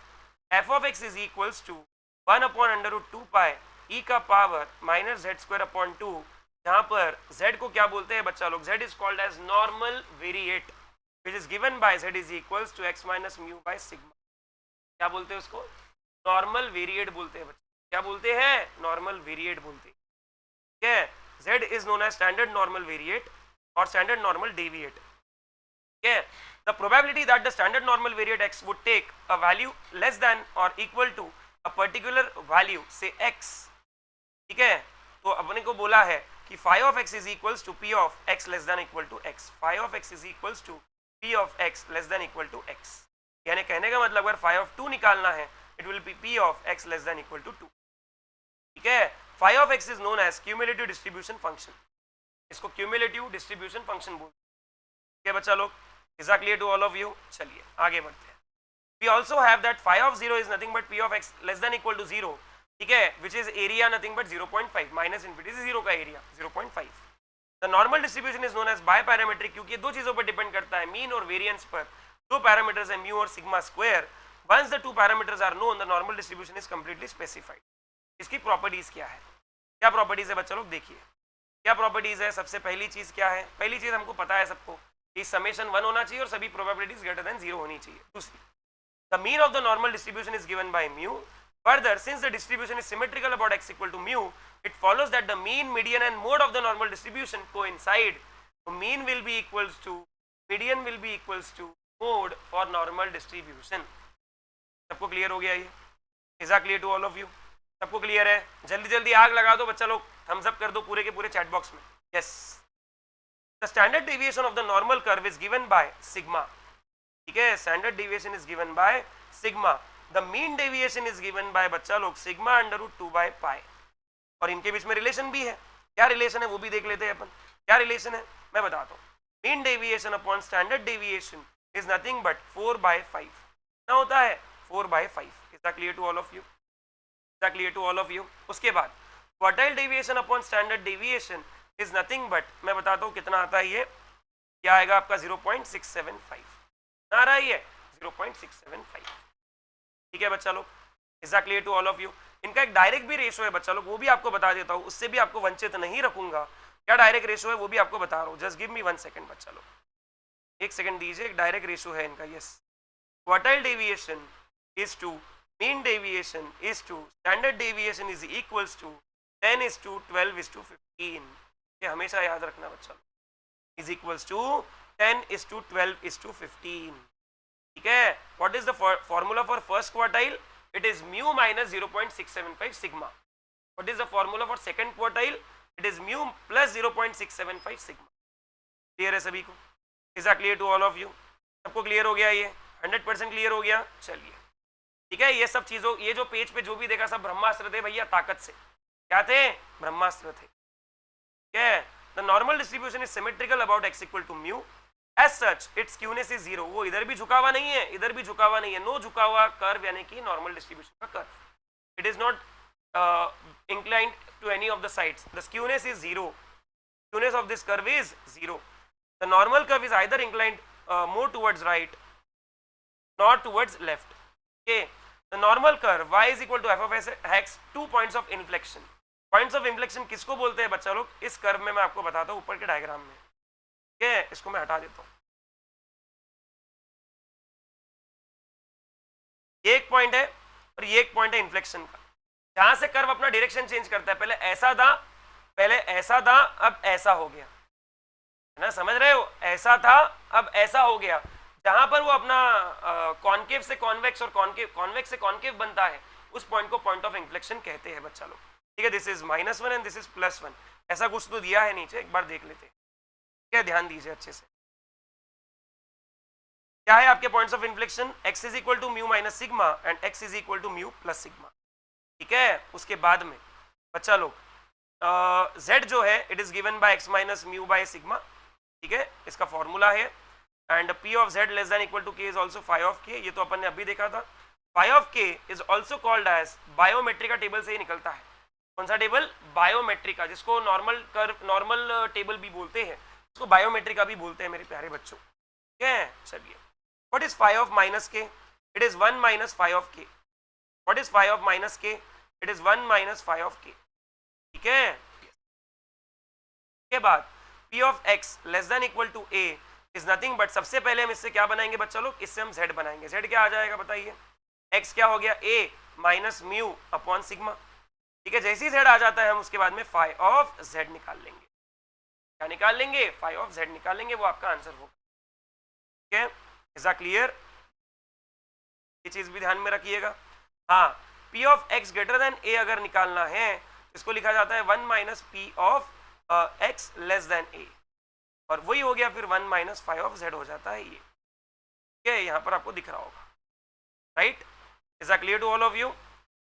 f of x is equals to 1 upon under root 2 pi e का power minus z square upon 2, जहां पर z को क्या बोलते हैं बच्चा लोग? z is called as normal variate which is given by z is equals to x minus mu by sigma. क्या बोलते हैं उसको? नॉर्मल वेरिएट बोलते हैं बच्चा। क्या बोलते हैं? नॉर्मल वेरिएट बोलते हैं। ठीक है, z is known as standard normal variate or standard normal deviate. ठीक है, the probability that the standard normal variate x would take a value less than or equal to a particular value say x, ठीक है, तो अपने को बोला है कि phi of x is equals to p of x less than equal to x, phi of x is equals to p of x less than equal to x, यानी कहने का मतलब अगर phi of 2 निकालना है it will be p of x less than equal to 2. ठीक है, phi of x is known as cumulative distribution function, इसको cumulative distribution function बोलते हैं। ठीक है बच्चा लोग, is that clear to all of you? चलिए आगे बढ़ते हैं। We also have that phi of 0 is nothing but p of x less than equal to 0, ठीक है, which is area nothing but 0.5, minus infinity से 0 का area 0.5. The normal distribution is known as biparametric क्योंकि दो चीजों पर डिपेंड करता है, मीन और वेरिएंस पर। दो पैरामीटर्स है म्यू और sigma square. Once the two parameters are known, the normal distribution is completely specified. इसकी प्रॉपर्टीज क्या है? क्या प्रॉपर्टीज है बच्चा लोग? देखिए क्या प्रॉपर्टीज है। सबसे पहली चीज क्या है? पहली चीज हमको पता है सबको कि समेशन 1 होना चाहिए और सभी प्रोबेबिलिटीज ग्रेटर देन 0 होनी चाहिए। दूसरी, the mean of the normal distribution is given by mu. Further, since the distribution is symmetrical about x equal to mu, it follows that the mean, median and mode of the normal distribution coincide. So mean will be equals to, median will be equals to mode for normal distribution. सबको क्लियर हो गया ये? Is that clear to all of you? सबको क्लियर है? जल्दी जल्दी आग लगा दो बच्चा लोग, थम्स अप कर दो पूरे के पूरे चैट बॉक्स में। Yes. The standard deviation of the normal curve is given by sigma. ठीक है, standard deviation is given by sigma. The mean deviation is given by बच्चा लोग sigma under root 2 by pi. और इनके बीच में रिलेशन भी है। क्या रिलेशन है वो भी देख लेते हैं अपन। क्या रिलेशन है मैं बताता हूँ। Mean deviation upon standard deviation is nothing but 4/5 ना होता है 4/5। Is that clear to all of you? Is that clear to all of you? उसके बाद quartile deviation upon standard deviation is nothing but, मैं बताता हूँ कितना आता है ये, क्या आएगा आपका 0.675 ना रहा है ये 0.675। ठीक है बच्चा लोग, is that clear to all of you? इनका एक डायरेक्ट भी रेशो है बच्चा लोग, वो भी आपको बता देता हूँ, उससे भी आपको वंचित नहीं रखूंगा। क्या डायरेक्ट रेशो है वो भी आपको बता रहा हूँ, जस्ट गिव मी 1 सेकंड बच्चा लोग, 1 सेकंड दीजिए। एक डायरेक्ट रेशो है इनका। Yes, quartile deviation is to mean deviation is to standard deviation is equals to 10:12:15। ये हमेशा याद रखना बच्चा लोग, इज इक्वल्स टू 10:12:15। ठीक है. What is the formula for first quartile? It is mu minus 0.675 sigma. What is the formula for second quartile? It is mu plus 0.675 sigma. Clear है सभी को? Is that clear to all of you? सबको क्लियर हो गया? ये 100% क्लियर हो गया. चलिए ठीक है. ये सब चीजों, ये जो पेज पे जो भी देखा सब ब्रह्मास्त्र थे भैया, ताकत से. क्या थे? ब्रह्मास्त्र थे. ठीक है. The normal distribution is symmetrical about x equal to mu. As such its skewness is 0. वो इधर भी झुका हुआ नहीं है, इधर भी झुका हुआ नहीं है. नो झुका हुआ कर्व यानी कि नॉर्मल डिस्ट्रीब्यूशन का curve. It is not inclined to any of the sides. The skewness is 0. Skewness of this curve is 0. The normal curve is either inclined more towards right, nor towards left. Okay. The normal curve y is equal to f of x 2 points of inflection. Points of inflection किसको बोलते हैं बच्चा लोग? इस कर्व में मैं आपको बताता हूँ ऊपर के डायग्राम में. ठीक है. इसको मैं हटा देता हूँ. ये एक पॉइंट है और ये एक पॉइंट है इन्फ्लेक्शन का, जहां से कर्व अपना डायरेक्शन चेंज करता है. पहले ऐसा था, अब ऐसा हो गया. है ना, समझ रहे हो? ऐसा था, अब ऐसा हो गया. जहां पर वो अपना कॉन्केव से कॉन्वेक्स और कॉन्वेक्स से कॉन्केव बनता है, उस पॉइंट को पॉइंट ऑफ इन्फ्लेक्शन कहते हैं बच्चा लोग. ठीक है. This is -1 and this is +1. ऐसा कुछ तो दिया है नीचे, एक बार देख लेते हैं. क्या, ध्यान दीजिए अच्छे से. क्या है आपके points of inflection? x is equal to mu minus sigma and x is equal to mu plus sigma. ठीक है. उसके बाद में बच्चा लोग z जो है it is given by x minus mu by sigma. ठीक है. इसका फॉर्मूला है. And p of z less than equal to k is also phi of k. ये तो अपन ने अभी देखा था. Phi of k is also called as biometric का टेबल से ही निकलता है. कौन सा टेबल? बायोमेट्रिक का, जिसको नॉर्मल टेबल भी बोलते हैं, उसको बायोमेट्रिक का भी बोलते हैं मेरे प्यारे बच्चों. ठीक है. चलिए. What is phi of minus k? It is 1 minus phi of k. What is phi of minus k? It is 1 minus phi of k. ठीक है. के बाद p of x less than equal to a is nothing but, सबसे पहले हम इससे क्या बनाएंगे बच्चा लोग? इससे हम z बनाएंगे. z क्या आ जाएगा बताइए? x क्या हो गया? a minus mu upon sigma. ठीक है. जैसे ही z आ जाता है हम उसके बाद में फाई ऑफ z निकाल लेंगे. क्या निकाल लेंगे? फाई ऑफ z निकाल लेंगे. वो आपका आंसर होगा. ठीक है. Is that clear? ये चीज भी ध्यान में रखिएगा. हाँ. p of x greater then a अगर निकालना है, इसको लिखा जाता है 1 minus P of x less then a, और वही हो गया फिर 1 माइनस फाई ऑफ z हो जाता है ये. ठीक है. यहाँ पर आपको दिख रहा होगा. Right. Is that clear to all of you?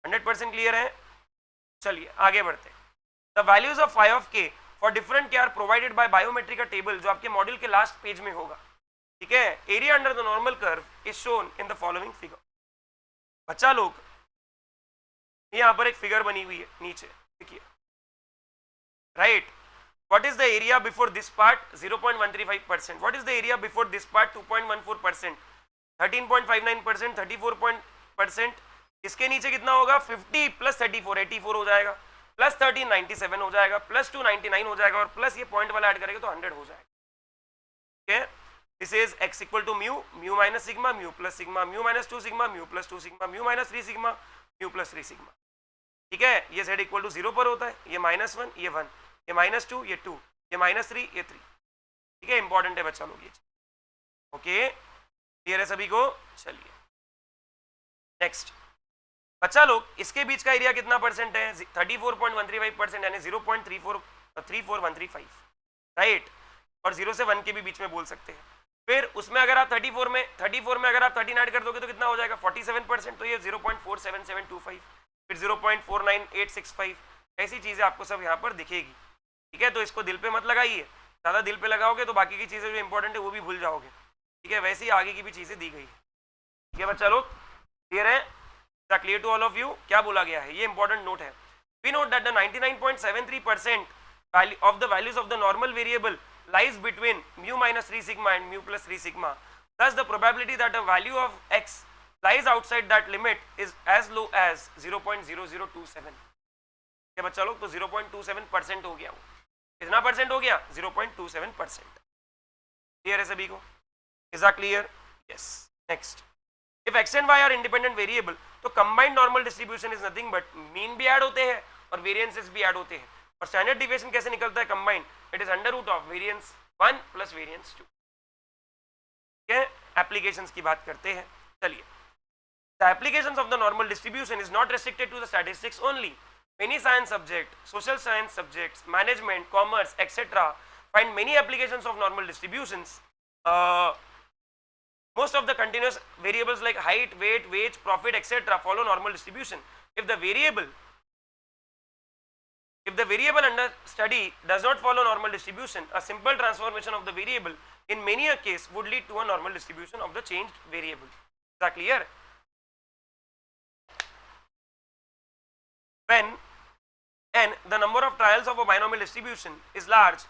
100% clear है. चलिए आगे बढ़ते हैं. The values of phi of k for different k are provided by biometric का टेबल, जो आपके मॉड्यूल के लास्ट पेज में होगा. ठीक है. Area under the normal curve is shown in the following figure. बच्चा लोग यहाँ पर एक फिगर बनी हुई है नीचे, देखिए. Right. What is the area before this part? 0.135%. What is the area before this part? 2.14%. 13.59%. 34%. इसके नीचे कितना होगा? 50 प्लस 34 84 हो जाएगा, प्लस 13 97 हो जाएगा, प्लस 2 99 हो जाएगा, और प्लस ये पॉइंट वाला ऐड करेगा तो 100 हो जाएगा. ठीक है. This is x equal to mu, mu minus sigma, mu plus sigma, mu minus 2 sigma, mu plus 2 sigma, mu minus 3 sigma, mu plus 3 sigma. ठीक है. ये z इक्वल टू 0 पर होता है. ये -1, ये 1, ये -2, ये 2, ये -3, ये 3. ठीक है. इंपॉर्टेंट है बच्चा लोग ये. ओके. क्लियर है सभी को? चलिए नेक्स्ट. बच्चा लोग इसके बीच का एरिया कितना परसेंट है? 34.135% यानी 0.34135. राइट. और 0 से 1 के भी बीच में बोल सकते हैं. फिर उसमें अगर आप 34 में अगर आप 13 ऐड कर दोगे तो कितना हो जाएगा? 47%. तो ये 0.47725, फिर 0.49865. ऐसी चीजें आपको सब यहाँ पर दिखेगी. ठीक है. तो इसको दिल पे मत लगाइए. ज्यादा दिल पे लगाओगे तो बाकी की चीजें जो इंपॉर्टेंट है वो भी भूल जाओगे. ठीक है. वैसे ही आगे की भी चीजें दी गई है. ठीक है बच्चा लोग. क्लियर है? Clear to all of you? क्या बोला गया है? ये इंपॉर्टेंट नोट है. We note that the 99.73% of the values of the normal variable lies between mu minus 3 sigma and mu plus 3 sigma. Thus the probability that a value of x lies outside that limit is as low as 0.0027. क्या बच्चा लोग? तो 0.27% हो गया. वो कितना परसेंट हो गया? 0.27%. क्लियर है सभी को? Is that clear? Yes. Next. If x and y are independent variable, तो combined normal distribution is nothing but mean भी ऐड होते हैं और variances भी ऐड होते हैं. और स्टैंडर्ड डिविएशन कैसे निकलता है? Combined. It is under root of variance 1 plus variance 2. ठीक है, एप्लीकेशंस की बात करते हैं। चलिए, the applications of the normal distribution is not restricted to the statistics only. Many science subjects, social science subjects, management, commerce, etc. find many applications of normal distributions. Most of the continuous variables like height, weight, wage, profit, etc. follow normal distribution. If the variable under study does not follow normal distribution, a simple transformation of the variable in many a case would lead to a normal distribution of the changed variable. Is that clear? When n the number of trials of a binomial distribution is large,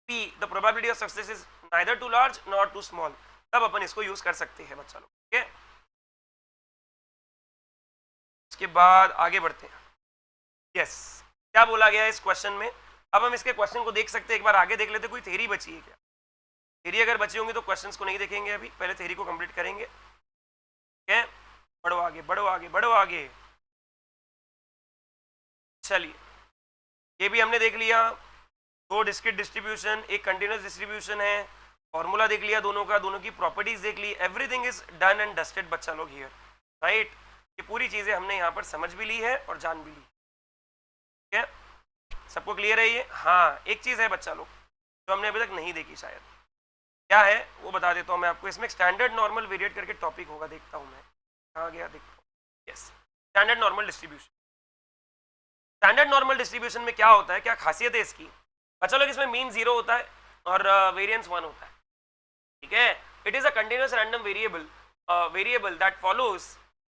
p the probability of success is neither too large nor too small, तब अपन इसको यूज कर सकते हैं बच्चा लोग। ठीक है, इसके बाद आगे बढ़ते हैं। यस, क्या बोला गया है इस क्वेश्चन में? अब हम इसके क्वेश्चन को देख सकते हैं, एक बार आगे देख लेते। कोई थ्योरी बची है क्या? थ्योरी अगर बची होंगी तो क्वेश्चंस को नहीं देखेंगे, अभी पहले थ्योरी को कंप्लीट करेंगे। ठीक है, बढ़ो आगे, बढ़ो आगे, बढ़ो आगे। चलिए, ये भी हमने देख लिया, दो डिस्क्रीट डिस्ट्रीब्यूशन, एक कंटिन्यूस डिस्ट्रीब्यूशन है, फॉर्मूला देख लिया दोनों का, दोनों की प्रॉपर्टीज देख ली। Everything is done and dusted बच्चा लोग हियर, राइट। ये पूरी चीजें हमने यहाँ पर समझ भी ली है और जान भी ली। ठीक है, सबको क्लियर है ये? हाँ, एक चीज है बच्चा लोग जो हमने अभी तक नहीं देखी शायद, क्या है वो बता देता हूँ मैं आपको। इसमें स्टैंडर्ड नॉर्मल वेरिएट करके टॉपिक होगा, देखता हूँ मैं कहाँ गया, देखता हूँ। Yes, standard normal distribution. Standard normal distribution में क्या होता है, क्या खासियत है इसकी बच्चा लोग? इसमें मीन 0 होता है और वेरिएंस 1 होता है। ठीक है, it is a continuous random variable that follows,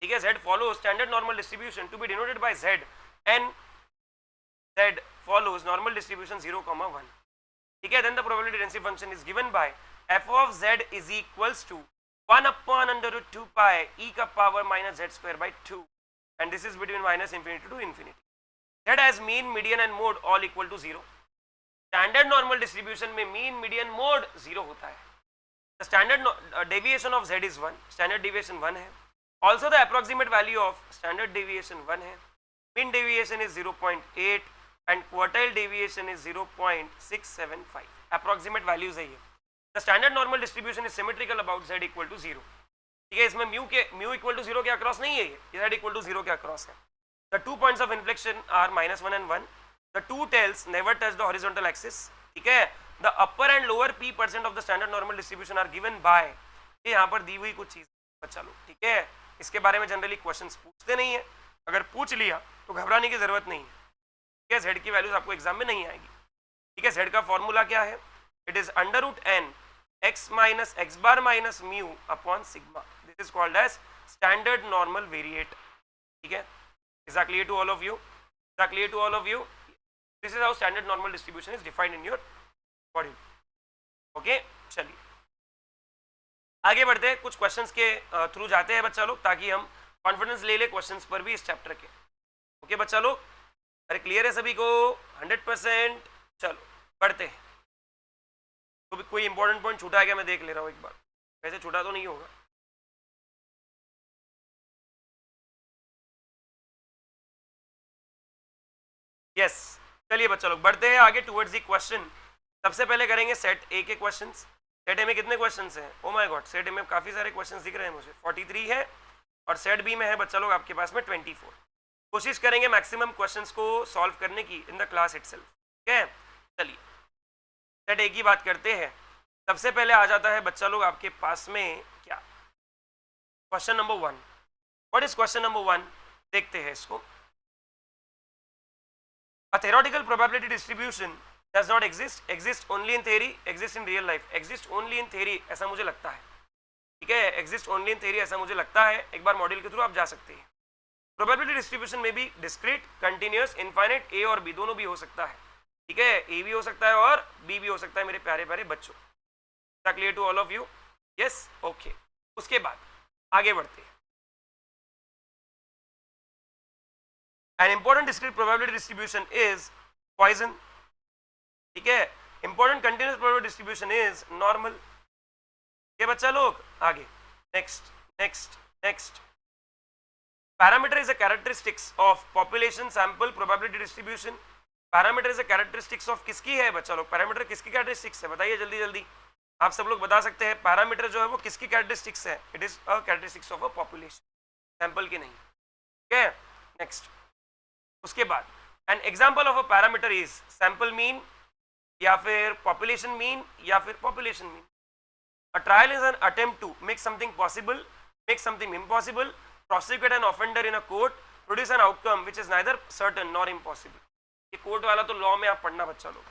ठीक है, z follows standard normal distribution to be denoted by z, and z follows normal distribution 0, 1. ठीक है, then the probability density function is given by f of z is equals to 1 upon under root 2 pi e का power minus z square by 2, and this is between minus infinity to infinity. z has mean, median and mode all equal to 0. Standard normal distribution में मीन, मीडियन, मोड 0 होता है। The standard deviation of z is 1, standard deviation 1 है। Also the approximate value of standard deviation 1 है। Mean deviation is 0.8 and quartile deviation is 0.675। Approximate values है ये। The standard normal distribution is symmetrical about z equal to 0। ठीक है, इसमें म्यू इक्वल टू 0 के अक्रॉस नहीं है, ये z इक्वल टू 0 के अक्रॉस है। The 2 points of inflection are -1 and 1. The two tails never touch the horizontal axis. ठीक है, the upper and lower p% of the standard normal distribution are given by, ये यहाँ पर दी हुई कुछ चीज बच्चा लोग। ठीक है, इसके बारे में जनरली क्वेश्चंस पूछते नहीं है, अगर पूछ लिया तो घबराने की जरूरत नहीं है। ठीक है, z की वैल्यूज आपको एग्जाम में नहीं आएगी। ठीक है, z का फॉर्मूला क्या है? It is √n x minus x bar minus mu upon sigma. This is called as standard normal variate. ठीक है, is that clear to all of you? Is that clear to all of you? This is how standard normal distribution is defined in your body. Okay, चलिए आगे बढ़ते हैं, कुछ क्वेश्चंस के थ्रू जाते हैं बच्चा लोग, ताकि हम कॉन्फिडेंस ले ले क्वेश्चंस पर भी इस चैप्टर के। ओके बच्चा लोग, अरे क्लियर है सभी को? 100%। चलो बढ़ते हैं। तो भी कोई इंपॉर्टेंट पॉइंट छूटा है क्या? मैं देख ले रहा हूँ एक बार, वैसे छूटा तो नहीं होगा। यस, चलिए बच्चा लोग बढ़ते हैं आगे टुवर्ड्स दी क्वेश्चन। सबसे पहले करेंगे सेट ए के क्वेश्चंस। सेट ए में कितने क्वेश्चंस हैं? ओ माय गॉड, सेट ए में काफी सारे क्वेश्चंस दिख रहे हैं मुझे। 43 है और सेट बी में है बच्चा लोग आपके पास में 24। कोशिश करेंगे मैक्सिमम क्वेश्चंस को सॉल्व करने की इन द क्लास इटसेल्फ। ठीक है, चलिए सेट ए की बात करते हैं। सबसे पहले आ जाता है बच्चा लोग आपके पास में क्या, question number 1। What is question number 1? देखते हैं इसको। A theoretical probability distribution does not exist, exist only in theory, exist in real life, exist only in theory, ऐसा मुझे लगता है। ठीक है, exist only in theory ऐसा मुझे लगता है। एक बार मॉड्यूल के थ्रू आप जा सकते हैं। probability distribution में भी discrete, continuous, infinite, A और B दोनों भी हो सकता है। ठीक है, A भी हो सकता है और B भी हो सकता है मेरे प्यारे प्यारे बच्चों। Clear to all of you? Yes, okay. उसके बाद आगे बढ़ते हैं। An important discrete probability distribution is Poisson. ठीक है, important continuous probability distribution is normal. ये बच्चा लोग आगे next. Parameter is a characteristics of population sample probability distribution. Parameter is a characteristics of किसकी है बच्चा लोग? पैरामीटर किसकी characteristics है बताइए जल्दी जल्दी। आप सब लोग बता सकते हैं पैरामीटर जो है वो किसकी कैरेक्टरिस्टिक्स है? It is a characteristics of a population, sample की नहीं। ठीक है, नेक्स्ट। उसके बाद an example of a parameter is sample mean, या फिर पॉपुलेशन मीन, या फिर population mean. A trial is an attempt to make something possible, make something impossible, prosecute an offender in a court, produce an outcome which is neither certain nor impossible। ये कोर्ट वाला तो लॉ में आप पढ़ना बच्चा लोग।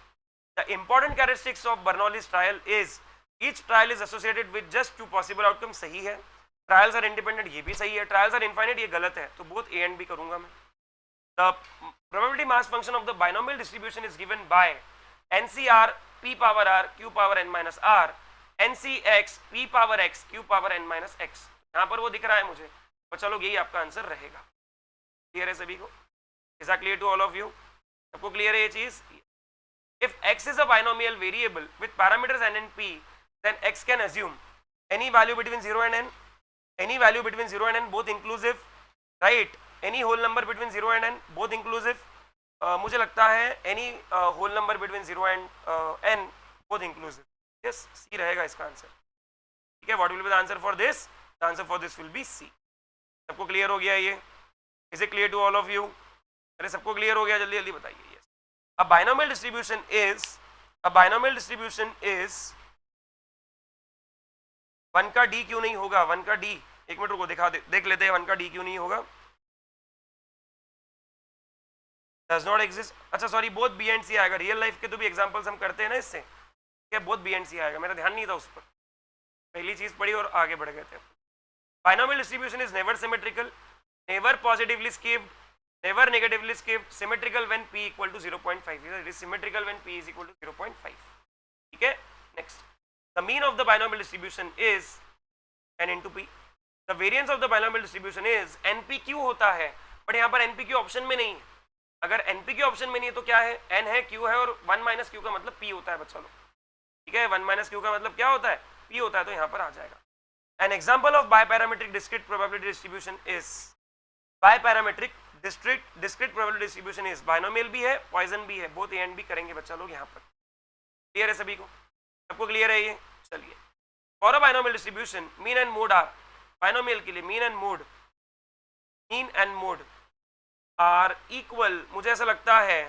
The important characteristics of Bernoulli's trial is each trial is associated with just two possible outcomes, सही है। ट्रायल्स आर इंडिपेंडेंट, ये भी सही है। ट्रायल्स आर इनफाइनाइट, ये गलत है। तो बोथ ए एंड बी करूंगा मैं। The probability mass function of the binomial distribution is given by NCR p power r q power n minus r NCx p power x q power n minus x। यहाँ पर वो दिख रहा है मुझे, तो चलो यही आपका आंसर रहेगा। क्लियर है सभी को? Is that clear to all of you? सबको क्लियर है ये चीज? If x is a binomial variable with parameters n and p, then x can assume any value between 0 and n, any value between 0 and n both inclusive, right? Any whole number between 0 and n both inclusive, मुझे लगता है any whole number between 0 and n both inclusive। yes, C रहेगा इसका आंसर। ठीक है, what will be the answer for this? The answer for this will be C। सबको क्लियर हो गया ये? Is it clear to all of you? अरे सबको क्लियर हो गया? जल्दी जल्दी बताइए। A binomial distribution is 1 का d क्यों नहीं होगा? 1 का d, एक मिनट रुको देख लेते हैं 1 का d क्यों नहीं होगा। Does not exist। अच्छा sorry, both b and c आएगा। रियल लाइफ के तो भी एग्जांपल्स हम करते हैं ना इससे, क्या बोथ b and c आएगा? मेरा ध्यान नहीं था उस पर, पहली चीज पढ़ी और आगे बढ़ गए थे। Binomial distribution is never symmetrical, never positively skewed, never negatively skewed, symmetrical when p equal to 0.5। it is symmetrical when p is equal to 0.5। ठीक है, next। The mean of the binomial distribution is n into p। The variance of the binomial distribution is npq होता है, बट यहाँ पर npq ऑप्शन में नहीं है। अगर npq ऑप्शन में नहीं है तो क्या है? n है, q है, और 1 माइनस q का मतलब p होता है बच्चा लोग। ठीक है, 1 माइनस q का मतलब क्या होता है? p होता है, तो यहाँ पर आ जाएगा। An example of biparametric discrete probability distribution is biparametric discrete probability distribution is binomial भी है, Poisson भी है, both a and b करेंगे बच्चा लोग यहाँ पर। क्लियर है सभी को? सबको क्लियर है ये? चलिए, for a binomial distribution mean and mode are, binomial के लिए mean and mode are equal। मुझे ऐसा लगता है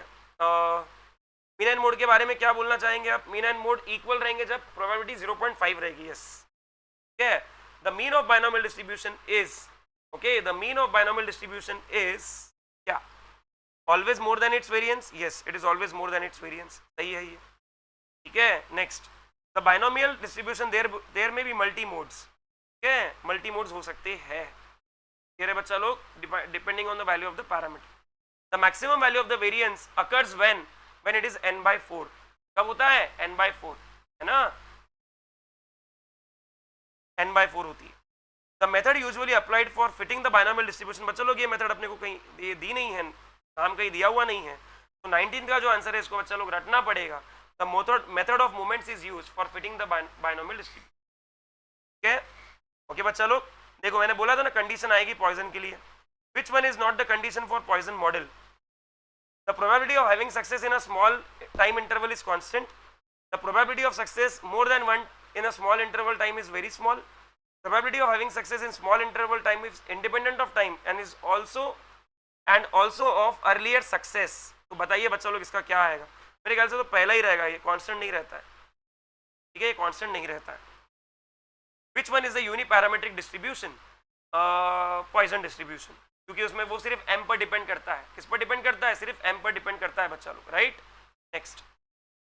mean and mode के बारे में क्या बोलना चाहेंगे आप? mean and mode equal रहेंगे जब probability 0.5 रहेगी। yes, okay। the mean of binomial distribution is, okay, the mean of binomial distribution is क्या? always more than its variance। yes, it is always more than its variance। सही है ये? ठीक है, next। the binomial distribution there may be multi modes। ठीक है, multi modes हो सकते हैं। ठीक है बच्चा लोग, depending on the value of the parameter। the maximum value of the variance occurs when it is n by 4। कब होता है? n by 4, है ना? n by 4 होती है। The method usually applied for fitting the binomial distribution। बच्चों लोग ये मेथड अपने को कहीं दी नहीं है, नाम कहीं दिया हुआ नहीं है, तो 19 का जो आंसर है इसको बच्चा लोग रटना पड़ेगा। The method of moments is used for fitting the binomial distribution। ठीक है, ओके बच्चा लोग, देखो मैंने बोला था ना कंडीशन आएगी पॉइजन के लिए। Which one is not the condition for Poisson model? The probability of having success in a small time interval is constant। The probability of success more than one in a small interval time is very small। Probability of having success in small interval time is independent of time and is also of earlier success। तो बताइए बच्चा लोग इसका क्या आएगा? मेरे ख्याल से तो पहला ही रहेगा, ये कांस्टेंट नहीं रहता है। ठीक है, ये कांस्टेंट नहीं रहता है। Which one is the uniparametric distribution? Poisson distribution, क्योंकि उसमें वो सिर्फ m पर डिपेंड करता है। किस पर डिपेंड करता है? सिर्फ m पर डिपेंड करता है बच्चा लोग, right? Next,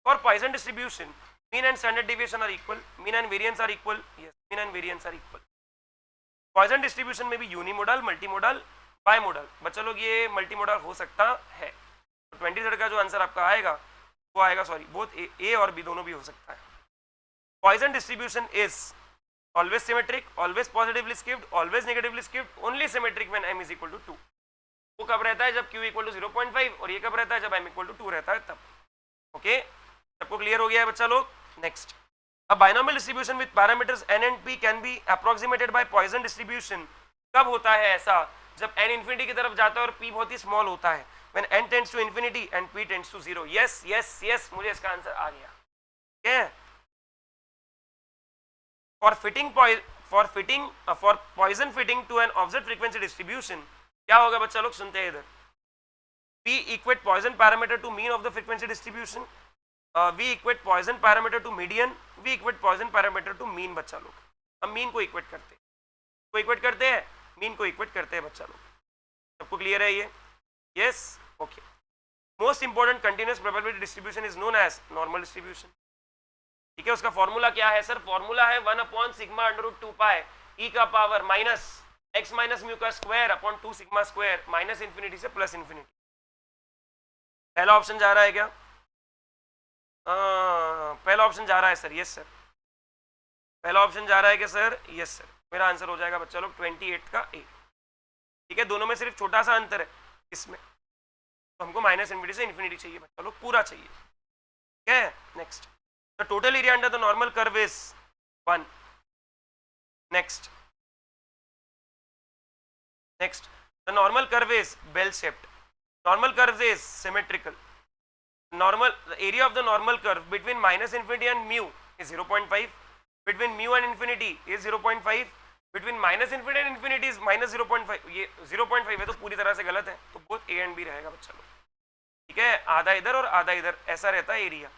for Poisson distribution mean and standard deviation are equal, mean and variance are equal। yes, mean and variance are equal। Poisson distribution में भी यूनिमोडल, मल्टीमोडल, बायमोडल। बच्चा लोग ये मल्टीमोडल हो सकता है। तो 23 का जो आंसर आपका आएगा वो आएगा, सॉरी, बोथ ए और बी दोनों भी हो सकता है। Poisson distribution is always symmetric, always positively skewed, always negatively skewed, only symmetric when m is equal to 2। वो कब रहता है? जब q equal to 0.5, और ये कब रहता है? जब m equal to 2 रहता है तब। ओके, सबको क्लियर हो गया है बच्चा लोग? Next, a binomial distribution with parameters n and p can be approximated by Poisson distribution। कब होता है ऐसा? जब n इंफिनिटी की तरफ जाता है और p बहुत ही स्मॉल होता है। when n tends to infinity and p tends to 0। yes, yes, yes, मुझे इसका आंसर आ गया। ठीक है, for Poisson fitting to an object frequency distribution क्या होगा बच्चा लोग, सुनते हैं इधर. We equate Poisson parameter to mean of the frequency distribution. We equate Poisson parameter to median. We equate Poisson parameter to mean. बच्चा लोग हम मीन को इक्वेट करते हैं, को इक्वेट करते हैं, मीन को इक्वेट करते हैं बच्चा लोग. सबको क्लियर है ये? Yes, okay. Most important continuous probability distribution is known as normal distribution. ठीक है, उसका फॉर्मूला क्या है सर? फॉर्मूला है 1/σ√2 पाई ई का power minus x minus mu का square upon 2 sigma square minus infinity से प्लस इन्फिनिटी. पहला ऑप्शन जा रहा है क्या? पहला ऑप्शन जा रहा है सर. यस सर, पहला ऑप्शन जा रहा है क्या सर? Yes sir. मेरा आंसर हो जाएगा बच्चा लोग 28 का ए. ठीक है, दोनों में सिर्फ छोटा सा अंतर है इसमें, तो हमको माइनस इन्फिनिटी से इन्फिनिटी चाहिए बच्चा लोग, पूरा चाहिए. ठीक है, next. The total area under the normal curve is 1. Next the normal curve is bell shaped. Normal curve is symmetrical. The area of the normal curve between minus infinity and mu is 0.5. Between mu and infinity is 0.5. Between minus infinity and infinity is minus 0.5. ये 0.5 है तो पूरी तरह से गलत है, तो बोथ A and B रहेगा बच्चा लोग. ठीक है, आधा इधर और आधा इधर, ऐसा रहता है एरिया,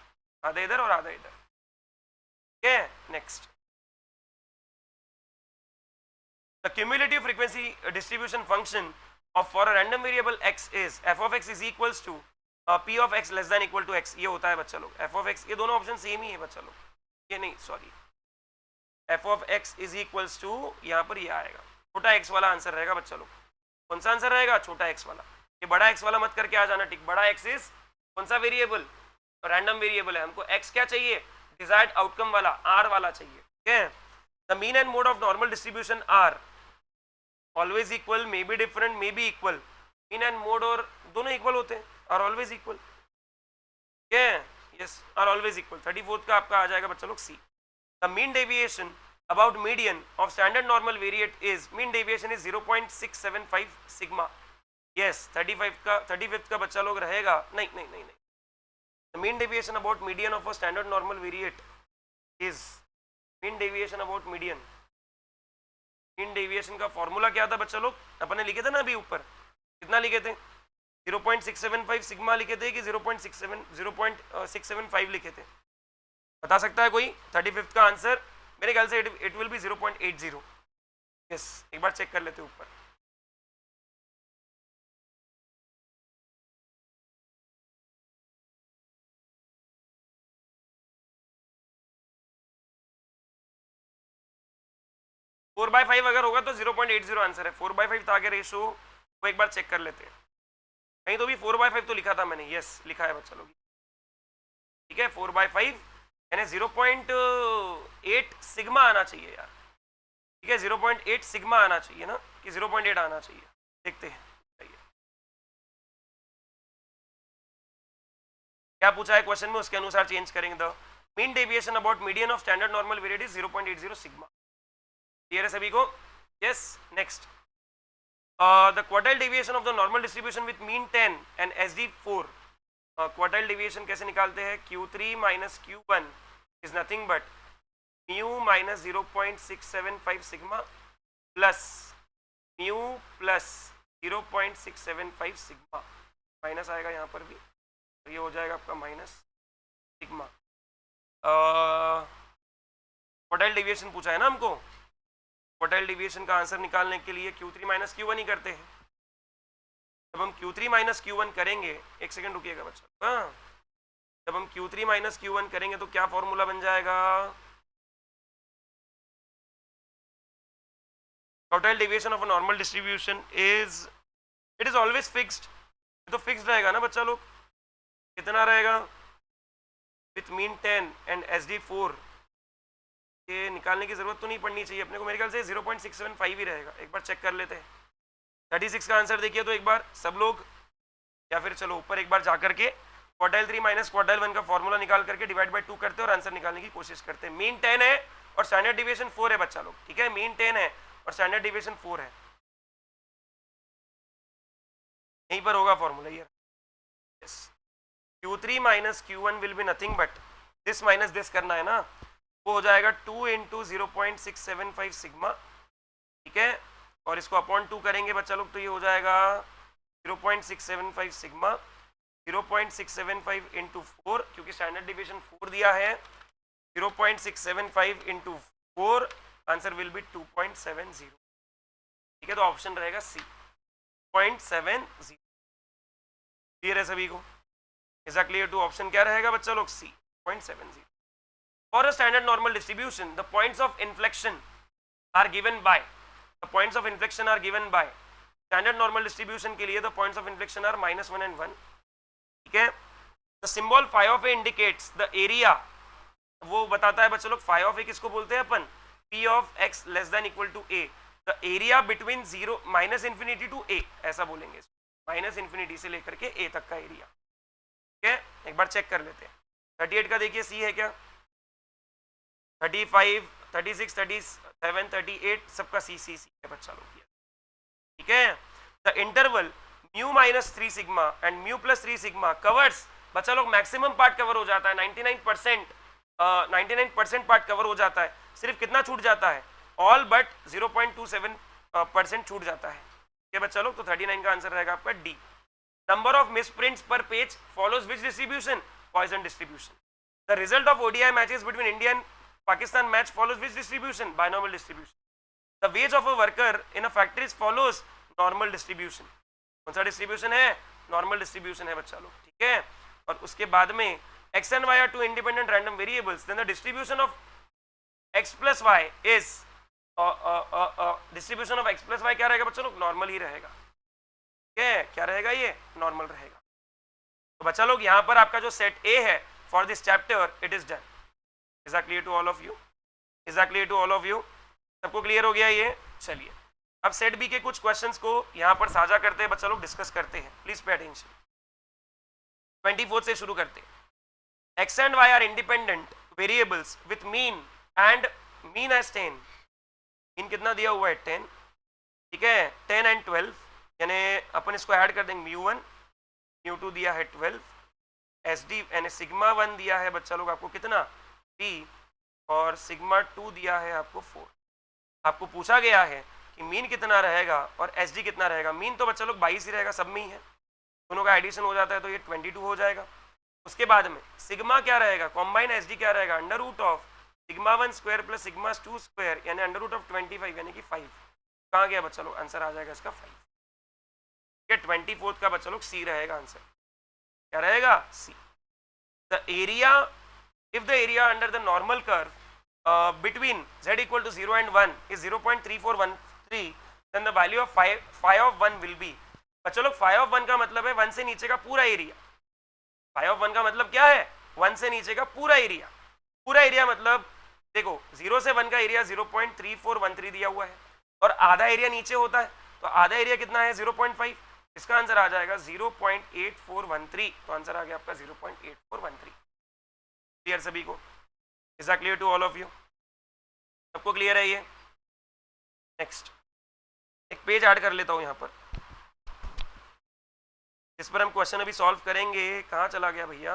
आधा इधर और आधा इधर. ठीक है, next. The cumulative frequency distribution function of for a random variable x is f of x is equals to p of x less than equal to x. ये होता है बच्चा लोग f of x. ये दोनों ऑप्शन सेम ही है बच्चा लोग, ये नहीं sorry, f of x is equals to यहाँ पर ये आएगा छोटा x वाला आंसर रहेगा बच्चा लोग. कौन सा आंसर रहेगा? छोटा x वाला. ये बड़ा x वाला मत करके आ जाना. ठीक, बड़ा x इज कौन सा वेरिएबल? रैंडम वेरिएबल है. हमको x क्या चाहिए? डिजायर्ड आउटकम वाला r वाला चाहिए. ठीक है, the mean and mode of normal distribution are always equal, may be different, may be equal. Mean and mode और दोनों इक्वल होते हैं, आर ऑलवेज इक्वल. ठीक है, yes, are always equal. 34th का आपका आ जाएगा बच्चा लोग C. The mean deviation about median of standard normal variate is, mean deviation is 0.675 sigma. Yes, 35th का बच्चा लोग रहेगा. नहीं नहीं नहीं नहीं, the mean deviation about median of a standard normal variate is, mean deviation about median, mean deviation का फॉर्मूला क्या था बच्चा लोग? अपन ने लिखे थे ना अभी ऊपर, कितना लिखे थे? 0.675 सिग्मा लिखे थे कि 0.675 लिखे थे? बता सकता है कोई? 35th का आंसर मेरे ख्याल से इट विल बी 0.80. यस, एक बार चेक कर लेते ऊपर. फोर बाय 5 अगर होगा तो 0.80 आंसर है. 4/5 था आगे रेशो, वो एक बार चेक कर लेते हैं. कहीं तो भी 4/5 तो लिखा था मैंने. यस, लिखा है बच्चा लोग. ठीक है, 4/5 यानी 0.8 सिग्मा आना चाहिए यार. ठीक है, 0.8 सिग्मा आना चाहिए ना, कि 0.8 आना चाहिए. देखते हैं क्या पूछा है क्वेश्चन में, उसके अनुसार चेंज करेंगे. The mean deviation about median of standard normal variate is 0.80 sigma. Clear है सभी को? यस, next. The quartile deviation of the normal distribution with mean 10 and SD4. Quartile deviation कैसे निकालते हैं? Q3 minus Q1 is nothing but mu minus 0.675 sigma plus mu plus 0.675 sigma. Minus आएगा यहाँ पर भी, तो ये हो जाएगा आपका माइनस सिग्मा. क्वार्टाइल डेविएशन पूछा है ना हमको. क्वार्टाइल डेविएशन का आंसर निकालने के लिए Q3 माइनस Q1 ही करते हैं. जब हम Q3 माइनस Q1 करेंगे, एक सेकेंड रुकिएगा बच्चा. हाँ, जब हम Q3 माइनस Q1 करेंगे तो क्या फॉर्मूला बन जाएगा? Total deviation of a normal distribution is, it is always fixed. तो फिक्स्ड रहेगा ना बच्चा लोग. कितना रहेगा? With mean 10 and SD4. ये निकालने की जरूरत तो नहीं पड़नी चाहिए अपने को, मेरे ख्याल से 0.675 ही रहेगा. एक बार चेक कर लेते हैं. 36 का आंसर देखिए तो एक बार सब लोग, या फिर चलो ऊपर एक बार जा करके क्वार्टाइल 3 माइनस क्वार्टाइल 1 का फॉर्मूला निकाल करके डिवाइड बाय 2 करते हैं और आंसर निकालने की कोशिश करते हैं. मीन 10 है और स्टैंडर्ड डिविएशन 4 है बच्चा लोग. ठीक है, मीन 10 है और स्टैंडर्ड डिविएशन 4 है. यहीं पर होगा फॉर्मूला ये. Yes, Q3 minus Q1 will be nothing but this minus this करना है ना. वो हो जाएगा 2 इंटू 0.675 सिग्मा, ठीक है, और इसको अपॉन 2 करेंगे बच्चा लोग तो ये हो जाएगा 0.675 सिग्मा, 0.675 इंटू 4, क्योंकि स्टैंडर्ड डिविएशन 4 दिया है, 0.675 इंटू 4, आंसर विल बी 2.70, ठीक है, तो ऑप्शन रहेगा सी 0.70। क्लियर है सभी को? इज क्लियर टू ऑप्शन क्या रहेगा बच्चा लोग? C 0.70। For a standard normal distribution the points of inflection are given by, the points of inflection are given by, standard normal distribution के लिए the points of inflection are -1 and 1, ठीक है। The symbol phi of a indicates the area, वो बताता है बच्चों लोग फाई ऑफ ए किसको बोलते हैं अपन? P of X less than equal to A, the area between zero -infinity to A, ऐसा बोलेंगे, -इन्फिनिटी से लेकर के ए तक का एरिया, ठीक है। एक बार चेक कर लेते हैं। 38 का देखिए सी है क्या? 35, 36, 37, 38 सबका सी है बच्चा लोग, ठीक है। The interval mu -3 sigma and mu +3 sigma covers, बच्चा लोग मैक्सिमम पार्ट कवर हो जाता है, 99% पार्ट कवर हो जाता है, सिर्फ कितना छूट जाता है? ऑल बट 0.27% छूट जाता है, ठीक है बच्चा लोग। तो 39 का आंसर रहेगा आपका डी। नंबर ऑफ मिसप्रिंट्स पर page follows which distribution? Poisson distribution. The result of ODI matches between India and Pakistan match follows which distribution? Binormal distribution. The ways of a worker in a factories follows normal distribution. कौन सा डिस्ट्रीब्यूशन है? नॉर्मल डिस्ट्रीब्यूशन है बच्चा लोग, ठीक है। और उसके बाद में x and y are two independent random variables, then the distribution of x plus y is distribution of x plus y क्या रहेगा बच्चा लोग? नॉर्मल ही रहेगा, ठीक है। क्या रहेगा? ये नॉर्मल रहेगा। तो बच्चा लोग यहाँ पर आपका जो सेट ए है for this chapter it is done. Is that clear to all of you? Is that clear to all of you? सबको क्लियर हो गया ये? चलिए अब सेट बी के कुछ क्वेश्चंस को यहाँ पर साझा करते हैं बच्चा लोग, डिस्कस करते हैं, प्लीज पे अटेंशन। 24 से शुरू करते हैं। x and y are independent variables with mean and mean as 10, mean कितना दिया हुआ है? 10, ठीक है। 10 and 12, यानी अपन इसको ऐड कर देंगे, μ1 μ2 दिया है 12, SD यानी सिग्मा 1 दिया है बच्चा लोग आपको कितना? 3, और सिग्मा 2 दिया है आपको 4। आपको पूछा गया है कि मीन कितना रहेगा और SD कितना रहेगा। मीन तो बच्चा लोग 22 ही रहेगा, सब में ही है, दोनों का एडिशन हो जाता है तो ये 22 हो जाएगा। उसके बाद में सिग्मा क्या रहेगा? कॉम्बाइन SD क्या रहेगा? √Of sigma 1 square plus sigma 2 square यानी √ऑफ 25 यानी कि 5। कहाँ गया बच्चा लोग? आंसर आ जाएगा इसका 5, ठीक है। 24 का बच्चा लोग सी रहेगा आंसर। क्या रहेगा? C. The area, if the area under the normal curve between z equal to 0 and 1 is 0.3413, then the value of phi of 1 will be, बच्चा लोग फाई ऑफ 1 का मतलब है 1 से नीचे का पूरा एरिया। फाई ऑफ 1 का मतलब क्या है? 1 से नीचे का पूरा एरिया। पूरा एरिया मतलब देखो 0 से 1 का एरिया 0.3413 दिया हुआ है और आधा एरिया नीचे होता है, तो आधा एरिया कितना है? 0.5। इसका आंसर आ जाएगा 0.8413, तो आंसर आ गया आपका 0.8413। क्लियर सभी को? Is that clear to all of you? सबको क्लियर है ये? नेक्स्ट एक पेज ऐड कर लेता हूं यहां पर, जिस पर हम क्वेश्चन अभी सॉल्व करेंगे। कहाँ चला गया भैया?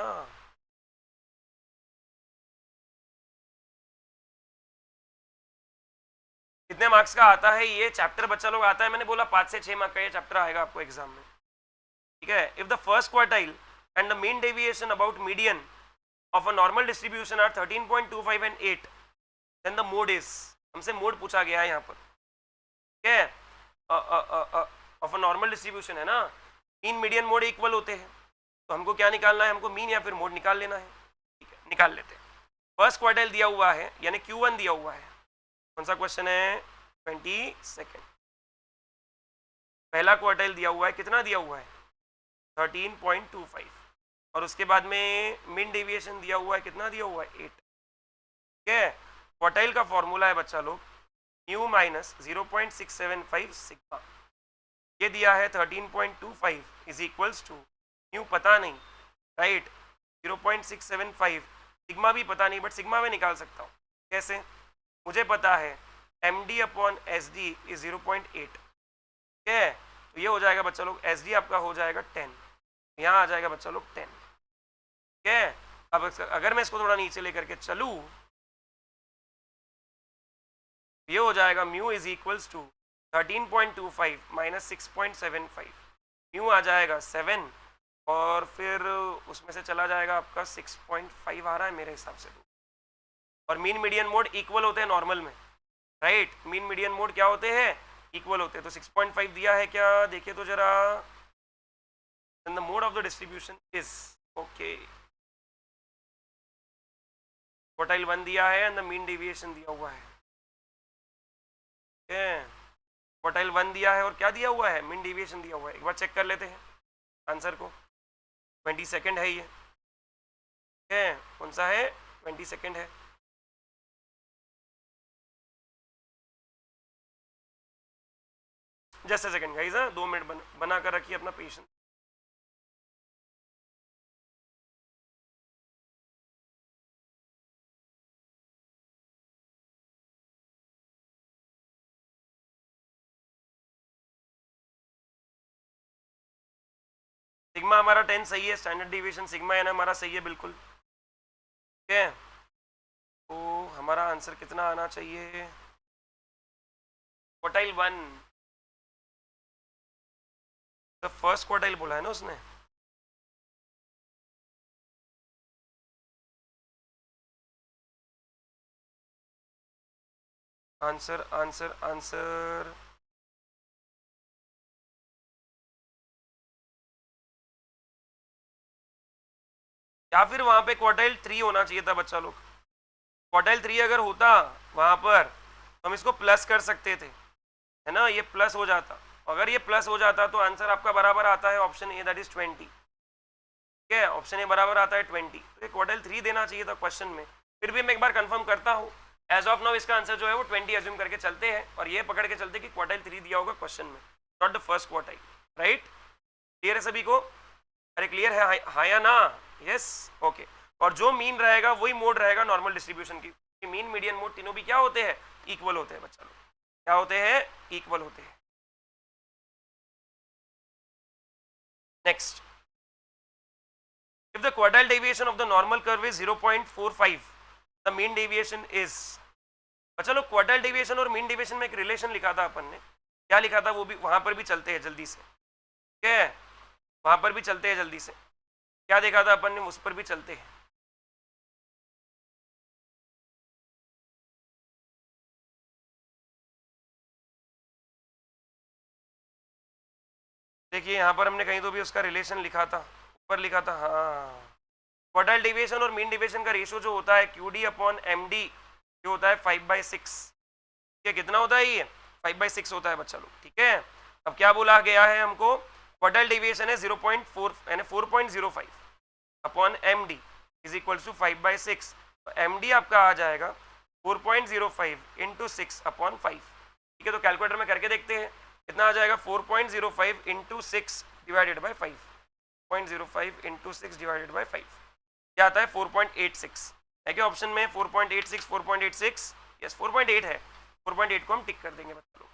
कितने मार्क्स का आता है ये चैप्टर बच्चा लोग? आता है, मैंने बोला 5 से 6 मार्क का ये चैप्टर आएगा आपको एग्जाम में, ठीक है। If the first quartile and the mean deviation about median of a normal distribution are 13.25 and 8, then the mode is, हमसे मोड पूछा गया है यहाँ पर, ठीक है। ऑफ अ नॉर्मल डिस्ट्रीब्यूशन है ना, मीन मीडियन मोड इक्वल होते हैं, तो हमको क्या निकालना है? हमको मीन या फिर मोड निकाल लेना है, ठीक है। निकाल लेते हैं। फर्स्ट क्वार्टाइल दिया हुआ है यानी Q1 दिया हुआ है। कौन सा क्वेश्चन है? 22nd। पहला क्वार्टाइल दिया हुआ है, कितना दिया हुआ है? 13.25, और उसके बाद में मीन डेविएशन दिया हुआ है, कितना दिया हुआ है? 8, ठीक है। क्वार्टाइल का फॉर्मूला है बच्चा लोग म्यू माइनस 0.675 सिग्मा, ये दिया है 13.25 इज इक्वल्स टू म्यू पता नहीं, राइट, 0.675, सिग्मा भी पता नहीं, बट सिग्मा में निकाल सकता हूँ। कैसे? मुझे पता है MD अपॉन SD इज 0.8, ठीक है। तो ये हो जाएगा बच्चा लोग, SD आपका हो जाएगा 10, यहाँ आ जाएगा बच्चा लोग 10, ठीक है। अब अगर मैं इसको थोड़ा नीचे लेकर के चलूँ ये हो जाएगा mu is equals to 13.25 minus 6.75, mu आ जाएगा 7 और फिर उसमें से चला जाएगा आपका 6.5 आ रहा है मेरे हिसाब से। और मीन मीडियन मोड इक्वल होते हैं नॉर्मल में, राइट? मीन मीडियन मोड क्या होते हैं? इक्वल होते हैं। तो 6.5 दिया है क्या, देखिए तो जरा। And the mode of the distribution is okay, quartile 1 दिया है एंड द मीन डेविएशन दिया हुआ है। क्वार्टाइल 1 दिया है और क्या दिया हुआ है? मीन डेविएशन दिया हुआ है। एक बार चेक कर लेते हैं आंसर को। 22 है ये, कौन सा है? 22 है। Just a second guys, 2 minute बना कर रखिए अपना पेशेंस। सिग्मा हमारा 10 सही है, स्टैंडर्ड डिविएशन सिग्मा एन हमारा सही है बिल्कुल। ठीक है, तो हमारा आंसर कितना आना चाहिए? क्वार्टाइल 1, तो फर्स्ट क्वार्टाइल बोला है ना उसने। आंसर आंसर आंसर या फिर वहां पे क्वार्टाइल 3 होना चाहिए था बच्चा लोग। क्वार्टाइल 3 अगर होता वहां पर तो हम इसको प्लस कर सकते थे, है ना? ये प्लस हो जाता। अगर ये प्लस हो जाता तो आंसर आपका बराबर आता है ऑप्शन ए, दैट इज 20। ठीक है, ऑप्शन ए बराबर आता है 20। तो ये क्वार्टाइल 3 देना चाहिए था क्वेश्चन में। फिर भी मैं एक बार कंफर्म करता हूँ, एज ऑफ नाउ इसका आंसर जो है वो 20 एज्यूम करके चलते हैं और ये पकड़ के चलते कि क्वार्टाइल 3 दिया होगा क्वेश्चन में, not the first quartile. Right? Clear है सभी को? अरे क्लियर है हाँ या ना? Yes, okay. और जो मीन रहेगा वही मोड रहेगा नॉर्मल डिस्ट्रीब्यूशन की। मीन मीडियन मोड तीनों भी क्या होते हैं? इक्वल होते हैं बच्चा लोग। क्या होते हैं? इक्वल होते हैं। Next, if the quartile deviation of the normal curve is 0.45, the mean deviation is। अच्छा लोग, क्वार्टाइल डेविएशन और मीन डेविएशन में एक रिलेशन लिखा था अपन ने। क्या लिखा था वो भी वहां पर भी चलते हैं जल्दी से। ठीक है, वहां पर भी चलते हैं जल्दी से। क्या देखा था अपन ने, उस पर भी चलते हैं। देखिए यहाँ पर हमने कहीं तो भी उसका रिलेशन लिखा था, ऊपर लिखा था। हाँ, क्वार्टाइल डेविएशन और मीन डेविएशन का रेशियो जो होता है क्यूडी अपॉन एमडी, ये होता है 5/6। ये कितना होता है? ये 5/6 होता है बच्चा लोग। ठीक है, अब क्या बोला गया है हमको? क्वार्टाइल डेविएशन है 0.4 यानी 4.05 upon MD is equal to 5/6। तो एमडी आपका आ जाएगा 4.05 इंटू 6 अपॉन 5। ठीक है, तो कैलकुलेटर में करके देखते हैं कितना आ जाएगा। 4.05 into 6 divided by 5, 0.05 into 6 divided by 5 क्या आता है? 4.86 है क्या ऑप्शन में? 4.86, 4.86, यस 4.8 है। 4.8 को हम टिक कर देंगे बच्चा लोग।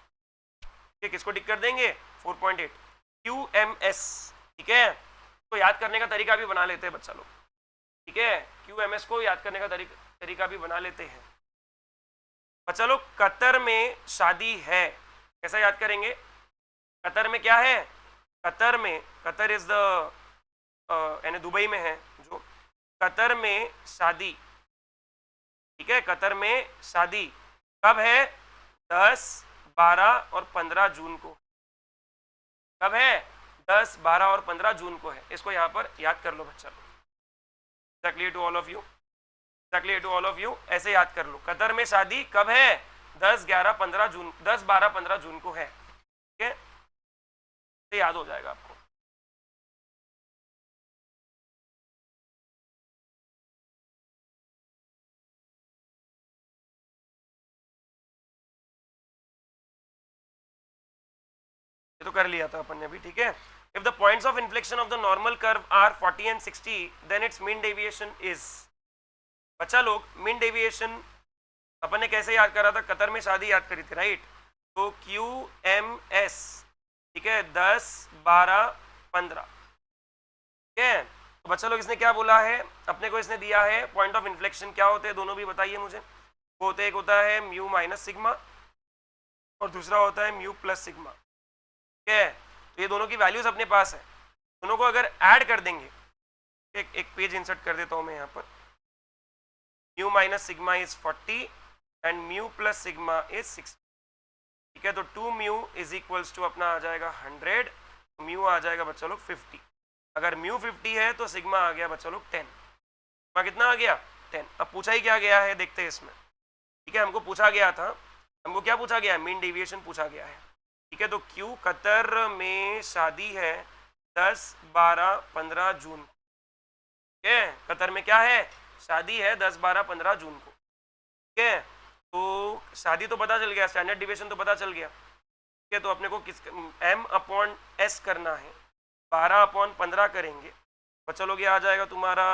ठीक, किसको टिक कर देंगे? 4.8, QMS। ठीक है, तो याद करने का तरीका भी बना लेते हैं बच्चा लोग। ठीक है, QMS को याद करने का तरीका भी बना लेते हैं बच्चा लोग। कतर में शादी है, कैसा याद करेंगे? कतर में क्या है? कतर में, कतर इज द यानी दुबई में है जो। कतर में शादी, ठीक है, कतर में शादी कब है? 10, 12 और 15 जून को। कब है? 10, 12 और 15 जून को है। इसको यहाँ पर याद कर लो बच्चा लोग। Exactly to all of you, exactly to all of you, ऐसे याद कर लो। कतर में शादी कब है? 10, 11, 15 जून, 10, 12, 15 जून को है। ठीक है, तो याद हो जाएगा आपको। तो कर लिया था अपन ने भी। ठीक है, if the points of inflection of the normal curve are 40 and 60 then its mean deviation is. बच्चा लोग, मीन डेविएशन अपन ने कैसे याद करा था? कतर में शादी याद करी थी, राइट? तो QMS, ठीक है, 10, 12, 15। ठीक है, तो बच्चा लोग इसने क्या बोला है अपने को? इसने दिया है पॉइंट ऑफ इन्फ्लेक्शन क्या होते हैं दोनों भी बताइए मुझे। वो होते, एक होता है म्यू माइनस सिग्मा और दूसरा होता है म्यू प्लस सिग्मा, ठीक है। तो ये दोनों की वैल्यूज अपने पास है, दोनों को अगर ऐड कर देंगे, एक पेज इंसर्ट कर देता हूँ मैं यहाँ पर, mu minus sigma is 40 and mu plus sigma is 60, ठीक है। तो 2 म्यू इज इक्वल्स टू अपना आ जाएगा 100, म्यू आ जाएगा बच्चा लोग 50। अगर म्यू 50 है तो सिग्मा आ गया बच्चा लोग 10। सिग्मा कितना आ गया? 10। अब पूछा ही क्या गया है देखते हैं इसमें, ठीक है। हमको पूछा गया था, हमको क्या पूछा गया है? मीन डेविएशन पूछा गया है, ठीक है। तो क्यू कतर में शादी है 10, 12, 15 जून को, ठीक है। कतर में क्या है? शादी है 10, 12, 15 जून को, ठीक है। तो शादी तो पता चल गया, स्टैंडर्ड डिविएशन तो पता चल गया, ठीक है। तो अपने को किस m/s करना है, 12/15 करेंगे, बच्चा लोग ये आ जाएगा तुम्हारा,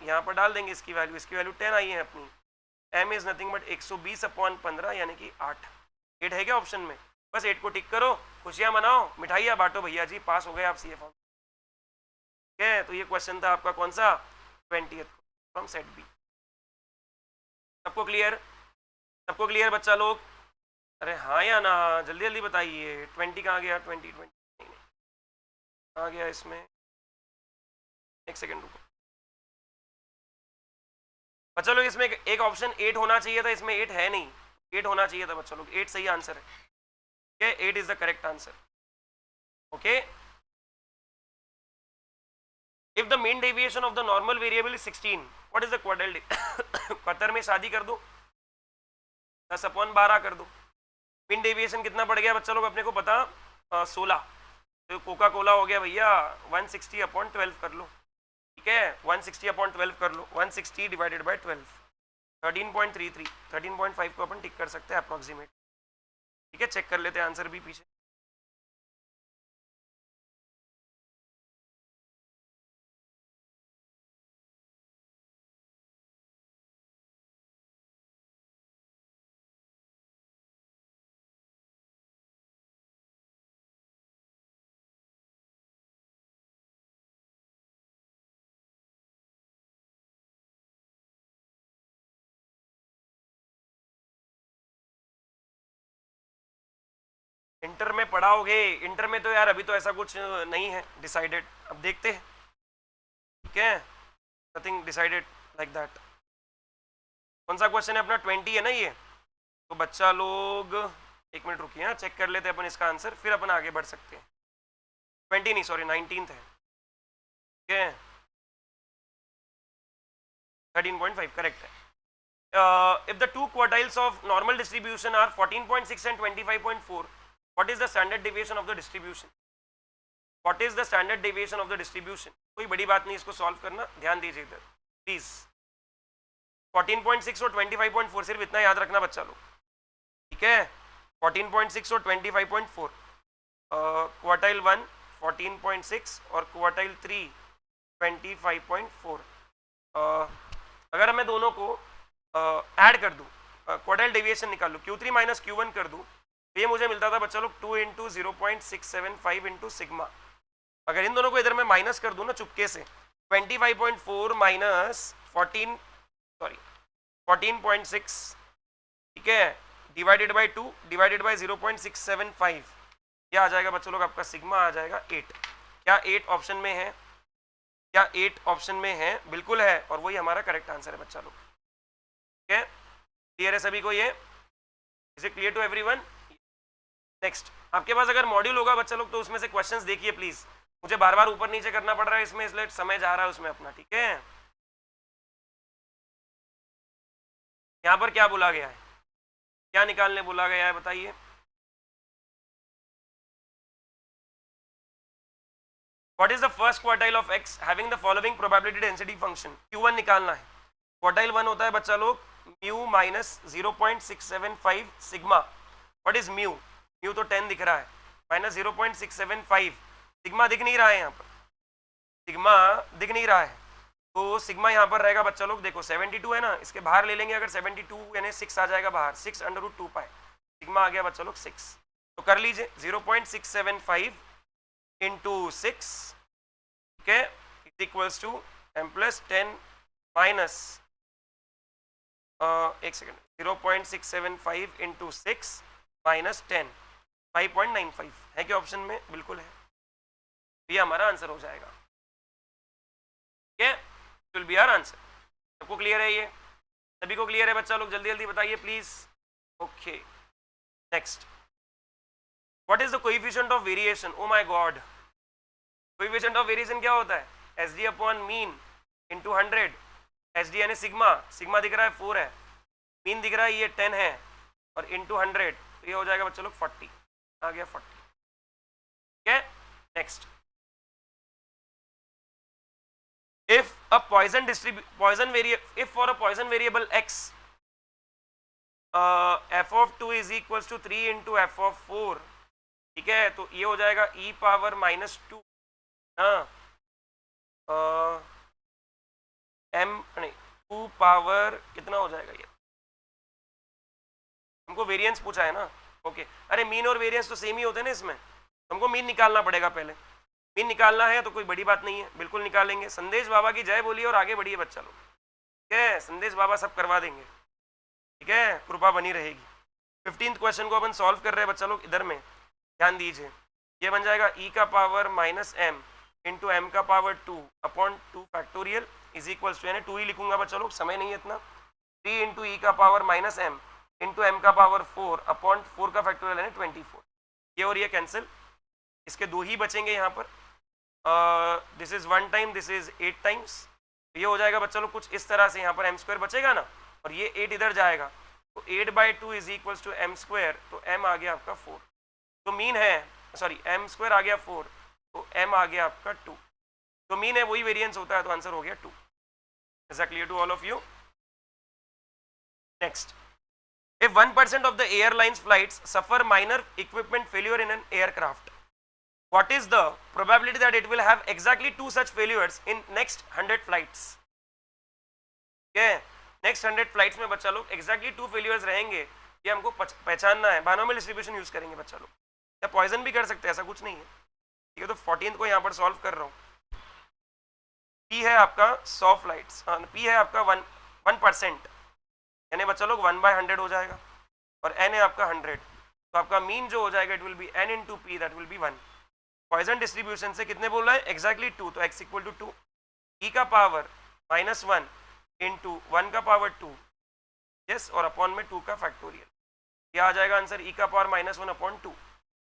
यहाँ पर डाल देंगे इसकी वैल्यू 10 आई है अपनी। m इज नथिंग बट 120/15 यानी कि 8। 8 है क्या ऑप्शन में? बस 8 को टिक करो, खुशियां मनाओ, मिठाइयाँ बांटो भैया जी, पास हो गए आप CA फॉर्म, ठीक है। तो ये क्वेश्चन था आपका कौन सा? 20th from set B. सबको क्लियर? सबको क्लियर बच्चा लोग? अरे हाँ या ना, जल्दी जल्दी बताइए। 20 कहाँ गया? 20 नहीं कहाँ गया इसमें? एक सेकेंड रुको बच्चा लोग, इसमें एक ऑप्शन 8 होना चाहिए था, इसमें 8 है नहीं, 8 होना चाहिए था बच्चा लोग। 8 सही आंसर है, ठीक है। 8 is the correct answer, okay. If the mean deviation of the normal variable is 16, what is the quartile? Qatar में शादी कर दो, 10/12 कर दो। मीन डेविएशन कितना पड़ गया बच्चा लोग अपने को पता? 16। तो कोका कोला हो गया भैया 160/12 कर लो, ठीक है। 160/12 कर लो, 160 डिवाइडेड बाय 12, 13.33, 13.5 को अपन टिक कर सकते हैं अप्रोक्सीमेट, ठीक है। चेक कर लेते हैं आंसर भी पीछे। इंटर में पढ़ाओगे? इंटर में तो यार अभी तो ऐसा कुछ नहीं है डिसाइडेड, अब देखते हैं, ठीक है। Nothing decided like that. कौन सा क्वेश्चन है अपना? 20 है ना ये। तो बच्चा लोग एक मिनट रुकिए, हाँ चेक कर लेते हैं अपन इसका आंसर, फिर अपन आगे बढ़ सकते हैं। 20 नहीं, सॉरी 19 है, ठीक है। 13.5 करेक्ट है। If the two quartiles of normal distribution are 14.6 and 25.4, what is the standard deviation of the distribution? What is the standard deviation of the distribution? कोई बड़ी बात नहीं इसको सॉल्व करना, ध्यान दीजिए इधर प्लीज। 14.6 और 25.4 सिर्फ इतना याद रखना बच्चा लोग, ठीक है। 14.6 और 25.4, क्वार्टाइल 1 14.6 और क्वार्टाइल 3 25.4। अगर मैं दोनों को ऐड कर दूं, क्वार्टाइल डेविएशन निकाल लूँ, Q3 माइनस Q1 कर दूं, तो ये मुझे मिलता था बच्चा लोग 2 × 0.675 इंटू सिग्मा। अगर इन दोनों को इधर मैं माइनस कर दूं ना चुपके से, 25.4 माइनस 14.6, ठीक है, डिवाइडेड बाई 2 डिवाइडेड बाई 0.675, क्या आ जाएगा बच्चों लोग? आपका सिग्मा आ जाएगा 8। क्या 8 ऑप्शन में है? क्या 8 ऑप्शन में है? बिल्कुल है, और वही हमारा करेक्ट आंसर है बच्चा लोग, ठीक है। क्लियर है सभी को? ये is it clear to everyone? Next, आपके पास अगर मॉड्यूल होगा बच्चा लोग तो उसमें से क्वेश्चंस देखिए प्लीज, मुझे बार बार ऊपर नीचे करना पड़ रहा है इसमें, इसलिए समय जा रहा है उसमें अपना, ठीक है। यहाँ पर क्या बोला गया है, क्या निकालने बोला गया है बताइए? What is the first quartile of x having the following probability density function? Q1 निकालना है। क्वार्टाइल 1 होता है बच्चा लोग mu minus 0.675 sigma. What is mu? Mu तो 10 दिख रहा है, माइनस 0.675, सिग्मा दिख नहीं रहा है यहाँ पर, सिग्मा दिख नहीं रहा है, तो सिग्मा यहाँ पर रहेगा बच्चा लोग, देखो 72 है ना, इसके बाहर ले लेंगे, अगर 72 यानी 6 आ जाएगा बाहर, 6/2 पाई, सिग्मा आ गया बच्चा लोग 6। तो कर लीजिए 0.675 इंटू 6, ठीक है, is equals to m+10 minus एक सेकेंड 0.675 इंटू 6 माइनस 10, 5.95 है क्या ऑप्शन में? बिल्कुल है, ये हमारा आंसर हो जाएगा। ठीक है, विल बी आवर आंसर। सबको क्लियर है? ये सभी को क्लियर है बच्चा लोग? जल्दी जल्दी बताइए please. Okay, next, what is the coefficient of variation? Oh my God, coefficient of variation क्या होता है? S D upon mean into 100। S D यानी सिग्मा, सिग्मा दिख रहा है 4 है, मीन दिख रहा है ये 10 है, और इंटू 100, तो ये हो जाएगा बच्चा लोग 40, आ गया 40। ठीक है, next, if a poison variable x, f of 2 is equals to 3 into f of 4, ठीक है, तो ये हो जाएगा e पावर माइनस 2, m नहीं 2 पावर कितना हो जाएगा ये? हमको वेरिएंस पूछा है ना। ओके, अरे मीन और वेरिएंस तो सेम ही होते हैं ना इसमें, हमको मीन निकालना पड़ेगा पहले। मीन निकालना है तो कोई बड़ी बात नहीं है, बिल्कुल निकालेंगे। संदेश बाबा की जय बोलिए और आगे बढ़िए बच्चा लोग। ठीक है, संदेश बाबा सब करवा देंगे। ठीक है, कृपा बनी रहेगी। 15th क्वेश्चन को अपन सॉल्व कर रहे हैं बच्चा लोग, इधर में ध्यान दीजिए। ये बन जाएगा e का power minus m into M का power 2 upon 2 factorial is equals to, यानी 2 ही लिखूंगा बच्चा लोग, समय नहीं है इतना, 3 इंटू ई का power minus m into M का पावर 4 अपॉन 4 का फैक्टोरियल यानी 24। ये और ये कैंसिल, इसके 2 ही बचेंगे यहाँ पर। This is 1 time, this is 8 times, तो ये हो जाएगा बच्चा लोग कुछ इस तरह से। यहाँ पर m² बचेगा ना, और ये 8 इधर जाएगा, तो 8/2 इज इक्वल्स टू m², तो m आ गया आपका 4। तो मीन है, सॉरी m² आ गया 4, तो m आ गया आपका 2। तो मीन है वही वेरिएंस होता है, तो आंसर हो गया 2। Is that clear to all of you? Next, if 1% of the airlines flights suffer minor equipment failure in an aircraft, what is the probability that it will have exactly 2 such failures in next 100 flights? okay, next 100 flights में बच्चा लोग exactly 2 failures रहेंगे, ये हमको पहचानना है। बायनोमियल डिस्ट्रीब्यूशन यूज करेंगे बच्चा लोग, या पॉइजन भी कर सकते हैं, ऐसा कुछ नहीं है। ठीक है, तो 14th को यहाँ पर सॉल्व कर रहा हूँ। P है आपका 100 फ्लाइट्स, P है आपका 1%, यानी बच्चा लोग 1/100 हो जाएगा, और n है आपका 100, तो आपका मीन जो हो जाएगा it will B n into P, that will be 1। Poisson distribution से कितने बोल रहा है? एग्जैक्टली 2, तो x इक्वल टू 2, e का पावर माइनस 1 इंटू 1 का पावर 2, यस, और अपॉन में 2 का फैक्टोरियल, यह आ जाएगा आंसर e का पावर माइनस 1 अपॉन 2।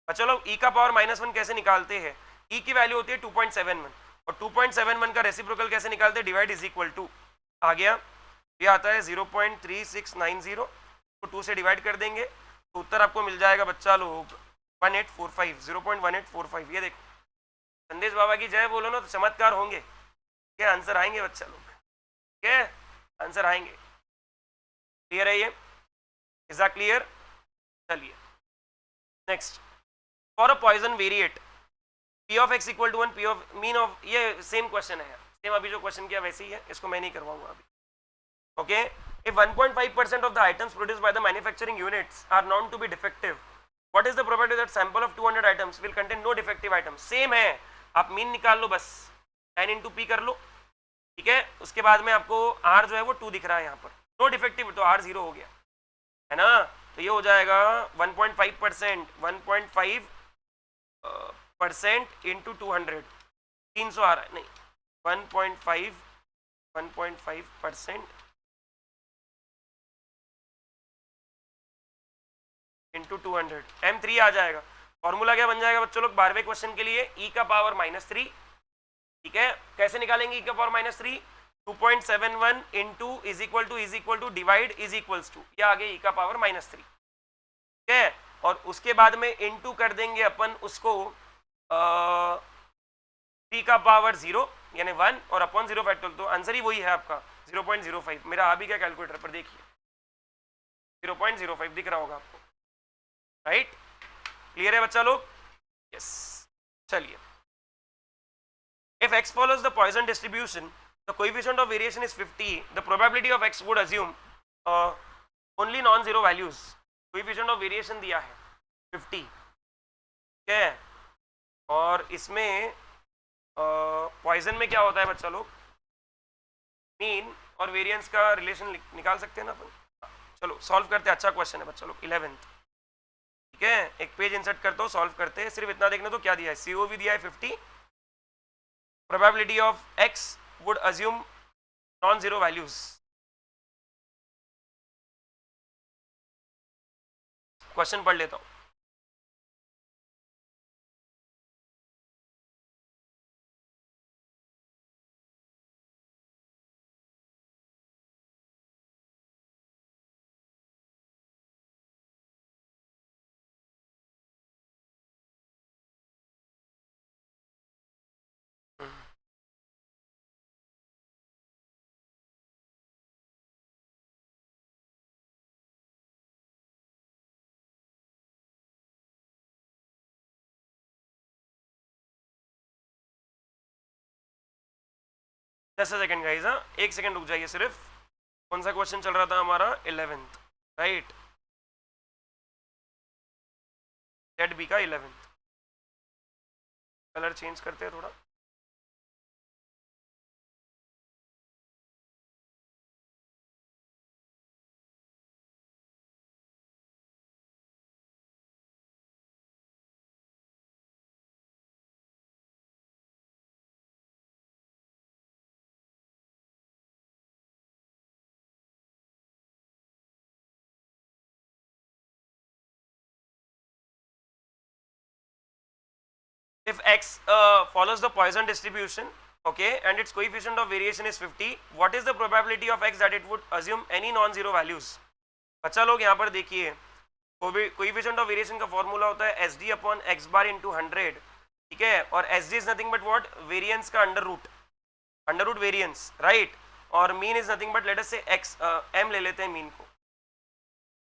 अच्छा लोग, e का पावर माइनस 1 कैसे निकालते हैं? e की वैल्यू होती है 2.71, और 2.71 का रेसिप्रोकल कैसे निकालते हैं? डिवाइड इज इक्वल टू, आ गया, ये आता है 0.3690, तो 2 से डिवाइड कर देंगे, तो उत्तर आपको मिल जाएगा बच्चा लोग 1845, 0.1845। ये देखो, संदेश बाबा की जय बोलो ना तो चमत्कार होंगे। क्या आंसर आएंगे बच्चा लोग? क्या आंसर आएंगे? क्लियर है ये? Is that clear? चलिए next, for a Poisson variate p of x equal to 1, p of mean of, ये सेम क्वेश्चन है यार, सेम अभी जो क्वेश्चन किया वैसे ही है, इसको मैं नहीं करवाऊंगा अभी। Okay, if 1.5% of the items produced by the manufacturing units are known to be defective, what is the probability that sample of 200 items will contain no defective items? Same है, आप मीन निकाल लो बस, n इंटू पी कर लो। ठीक है, उसके बाद में आपको r जो है वो 2 दिख रहा है यहाँ पर, नो डिफेक्टिव, तो r 0 हो गया है ना, तो ये हो जाएगा 1.5%, 1.5% इंटू 200, 300 आ रहा है, नहीं 1.5% इंटू 200, m3 आ जाएगा। फॉर्मूला क्या बन जाएगा बच्चों लोग 12वें क्वेश्चन के लिए? e का पावर माइनस 3। ठीक है, कैसे निकालेंगे e का power minus 3? 2.71 into is equal to divide is equals to, ये आ गया e का पावर माइनस 3। ठीक है, और उसके बाद में इंटू कर देंगे अपन उसको 3 का पावर 0 यानी 1, और अपॉन 0 फैक्टोरियल, तो आंसर ही वही है आपका 0.05। मेरा आ भी क्या कैलकुलेटर पर देखिए, 0.05 दिख रहा होगा आपको, राइट? क्लियर है बच्चा लोग? यस। चलिए, if x follows the Poisson distribution, the coefficient of variation is 50, the probability of x would assume only non-zero values। coefficient of variation दिया है 50, ठीक है, और इसमें पॉइजन में क्या होता है बच्चा लोग? मीन और वेरिएंस का रिलेशन निकाल सकते हैं ना अपन। चलो सॉल्व करते हैं, अच्छा क्वेश्चन है बच्चा लोग, 11th। ठीक है, एक पेज इंसर्ट करता हूँ, सॉल्व करते हैं, सिर्फ इतना देखना तो क्या दिया है, COV दिया है 50, probability of x would assume non zero values. Question पढ़ लेता हूँ। दस सेकंड गाइस, हाँ एक सेकंड रुक जाइए सिर्फ। कौन सा क्वेश्चन चल रहा था हमारा, 11th, राइट, जेड बी का 11th। कलर चेंज करते हैं थोड़ा। If x follows the Poisson distribution, okay, and its coefficient of variation is 50, what is the probability of x that it would assume any non-zero values? बच्चा लोग यहाँ पर देखिए, कोएफिशिएंट ऑफ वेरिएशन का फॉर्मूला होता है S D upon x bar into 100, ठीक है, और S D is nothing but what, variance का अंडर रूट वेरिएंस, राइट, और mean is nothing but let us से एक्स एम ले लेते हैं मीन को।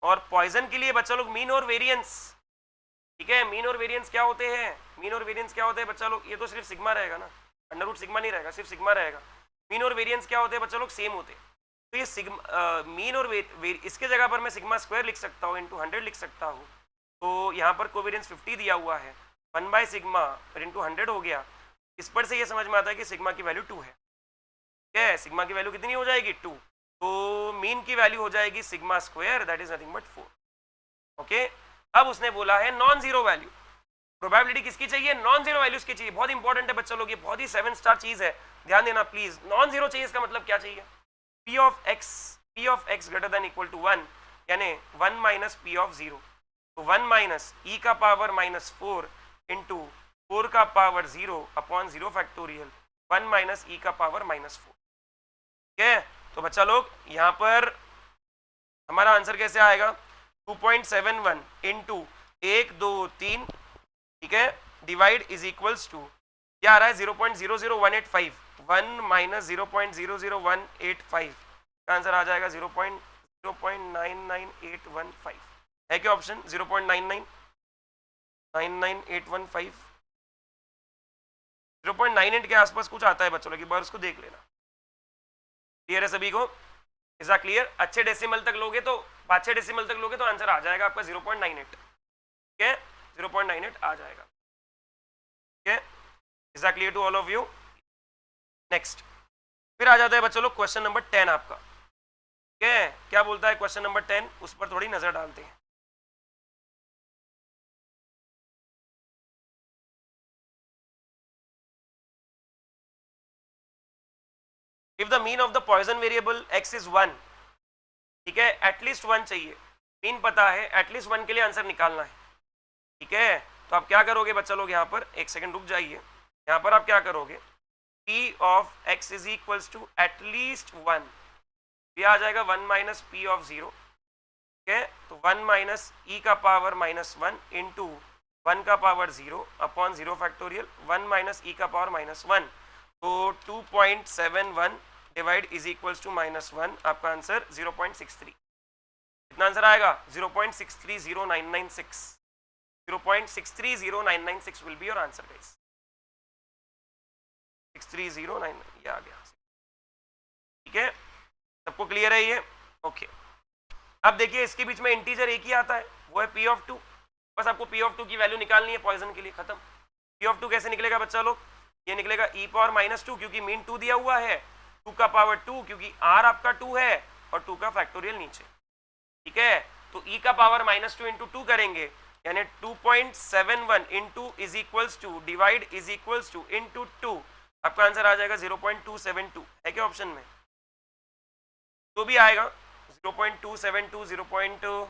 और पॉइजन के लिए बच्चा लोग मीन और वेरिएंस, ठीक है, मीन और वेरिएंस क्या होते हैं, मीन और वेरिएंस क्या होते हैं बच्चा लोग, ये तो सिर्फ सिग्मा रहेगा ना, अंडर रूट सिग्मा नहीं रहेगा, सिर्फ सिग्मा रहेगा। मीन और वेरिएंस क्या होते हैं बच्चा लोग, सेम होते हैं। तो ये सिग्मा मीन और इसके जगह पर मैं सिग्मा स्क्वायर लिख सकता हूँ, इंटू 100 लिख सकता हूँ। तो यहाँ पर कोवेरियंस 50 दिया हुआ है, 1 बाय सिग्मा फिर इंटू 100 हो गया। इस पर से ये समझ में आता है कि सिग्मा की वैल्यू 2 है, क्या है, सिग्मा की वैल्यू कितनी हो जाएगी, 2। तो मीन की वैल्यू हो जाएगी sigma square, that is nothing but 4। Okay, अब उसने बोला है नॉन जीरो वैल्यू, प्रोबेबिलिटी किसकी चाहिए, नॉन जीरो वैल्यूज की चाहिए। बहुत इंपॉर्टेंट है बच्चा लोग, ये बहुत ही 7 स्टार चीज है, ध्यान देना प्लीज। नॉन जीरो चाहिए, इसका मतलब क्या चाहिए, p of x greater than equal to 1, यानी 1 माइनस पी ऑफ 0। तो 1 माइनस ई का पावर माइनस 4 इंटू 4 का power 0 upon 0 factorial 1 minus e का पावर माइनस 4। ठीक है, तो बच्चा लोग यहाँ पर हमारा आंसर कैसे आएगा, 2.71 इंटू 1 2 3, ठीक है, डिवाइड इज इक्वल्स टू क्या आ रहा है, 0.00185, 1 माइनस 0.00185 का आंसर आ जाएगा 0.99815। है क्या ऑप्शन, 0.99815, 0.98 के आसपास कुछ आता है बच्चों लोग, एक बार उसको देख लेना। क्लियर है सभी को, इज क्लियर। अच्छे डेसिमल तक लोगे तो 5-6 डेसिमल तक लोगे तो आंसर आ जाएगा आपका 0.98, ठीक है, 0.98 आ जाएगा। ठीक है, is that clear to all of you. Next फिर आ जाता है बच्चों लोग क्वेश्चन नंबर 10 आपका। ठीक है, क्या बोलता है क्वेश्चन नंबर 10, उस पर थोड़ी नजर डालते हैं। If the mean of the Poisson variable x is 1, ठीक है, एटलीस्ट 1 चाहिए, मीन पता है, एटलीस्ट 1 के लिए आंसर निकालना है। ठीक है, तो आप क्या करोगे बच्चा लोग, यहाँ पर एक सेकंड रुक जाइए, यहाँ पर आप क्या करोगे, p of x is equals to at least 1, ये आ जाएगा 1 माइनस पी ऑफ 0। ठीक है, तो 1 माइनस ई का पावर माइनस 1 इंटू 1 का power 0 upon 0 factorial 1 minus e का पावर माइनस 1। तो 2.71 divide is equals to minus 1, आपका आंसर 0.63। कितना आंसर आएगा, 0.630996, 0.630996 will be your answer guys, 6309, ये आ गया। ठीक है, सबको क्लियर है ये, ओके। अब देखिए इसके बीच में इंटीजर एक ही आता है, वो है p ऑफ 2, बस आपको p ऑफ 2 की वैल्यू निकालनी है पॉइजन के लिए, खत्म। p ऑफ 2 कैसे निकलेगा बच्चा लोग, ये निकलेगा e पावर माइनस 2, क्योंकि मीन 2 दिया हुआ है, 2 का पावर 2, क्योंकि r आपका 2 है और 2 का फैक्टोरियल नीचे। ठीक है, तो e का पावर माइनस 2 इंटू 2 करेंगे, यानी 2.71 into is equals to divide is equals to into 2, आपका आंसर आ जाएगा 0.272। है क्या ऑप्शन में? तो भी आएगा 0.272, 0.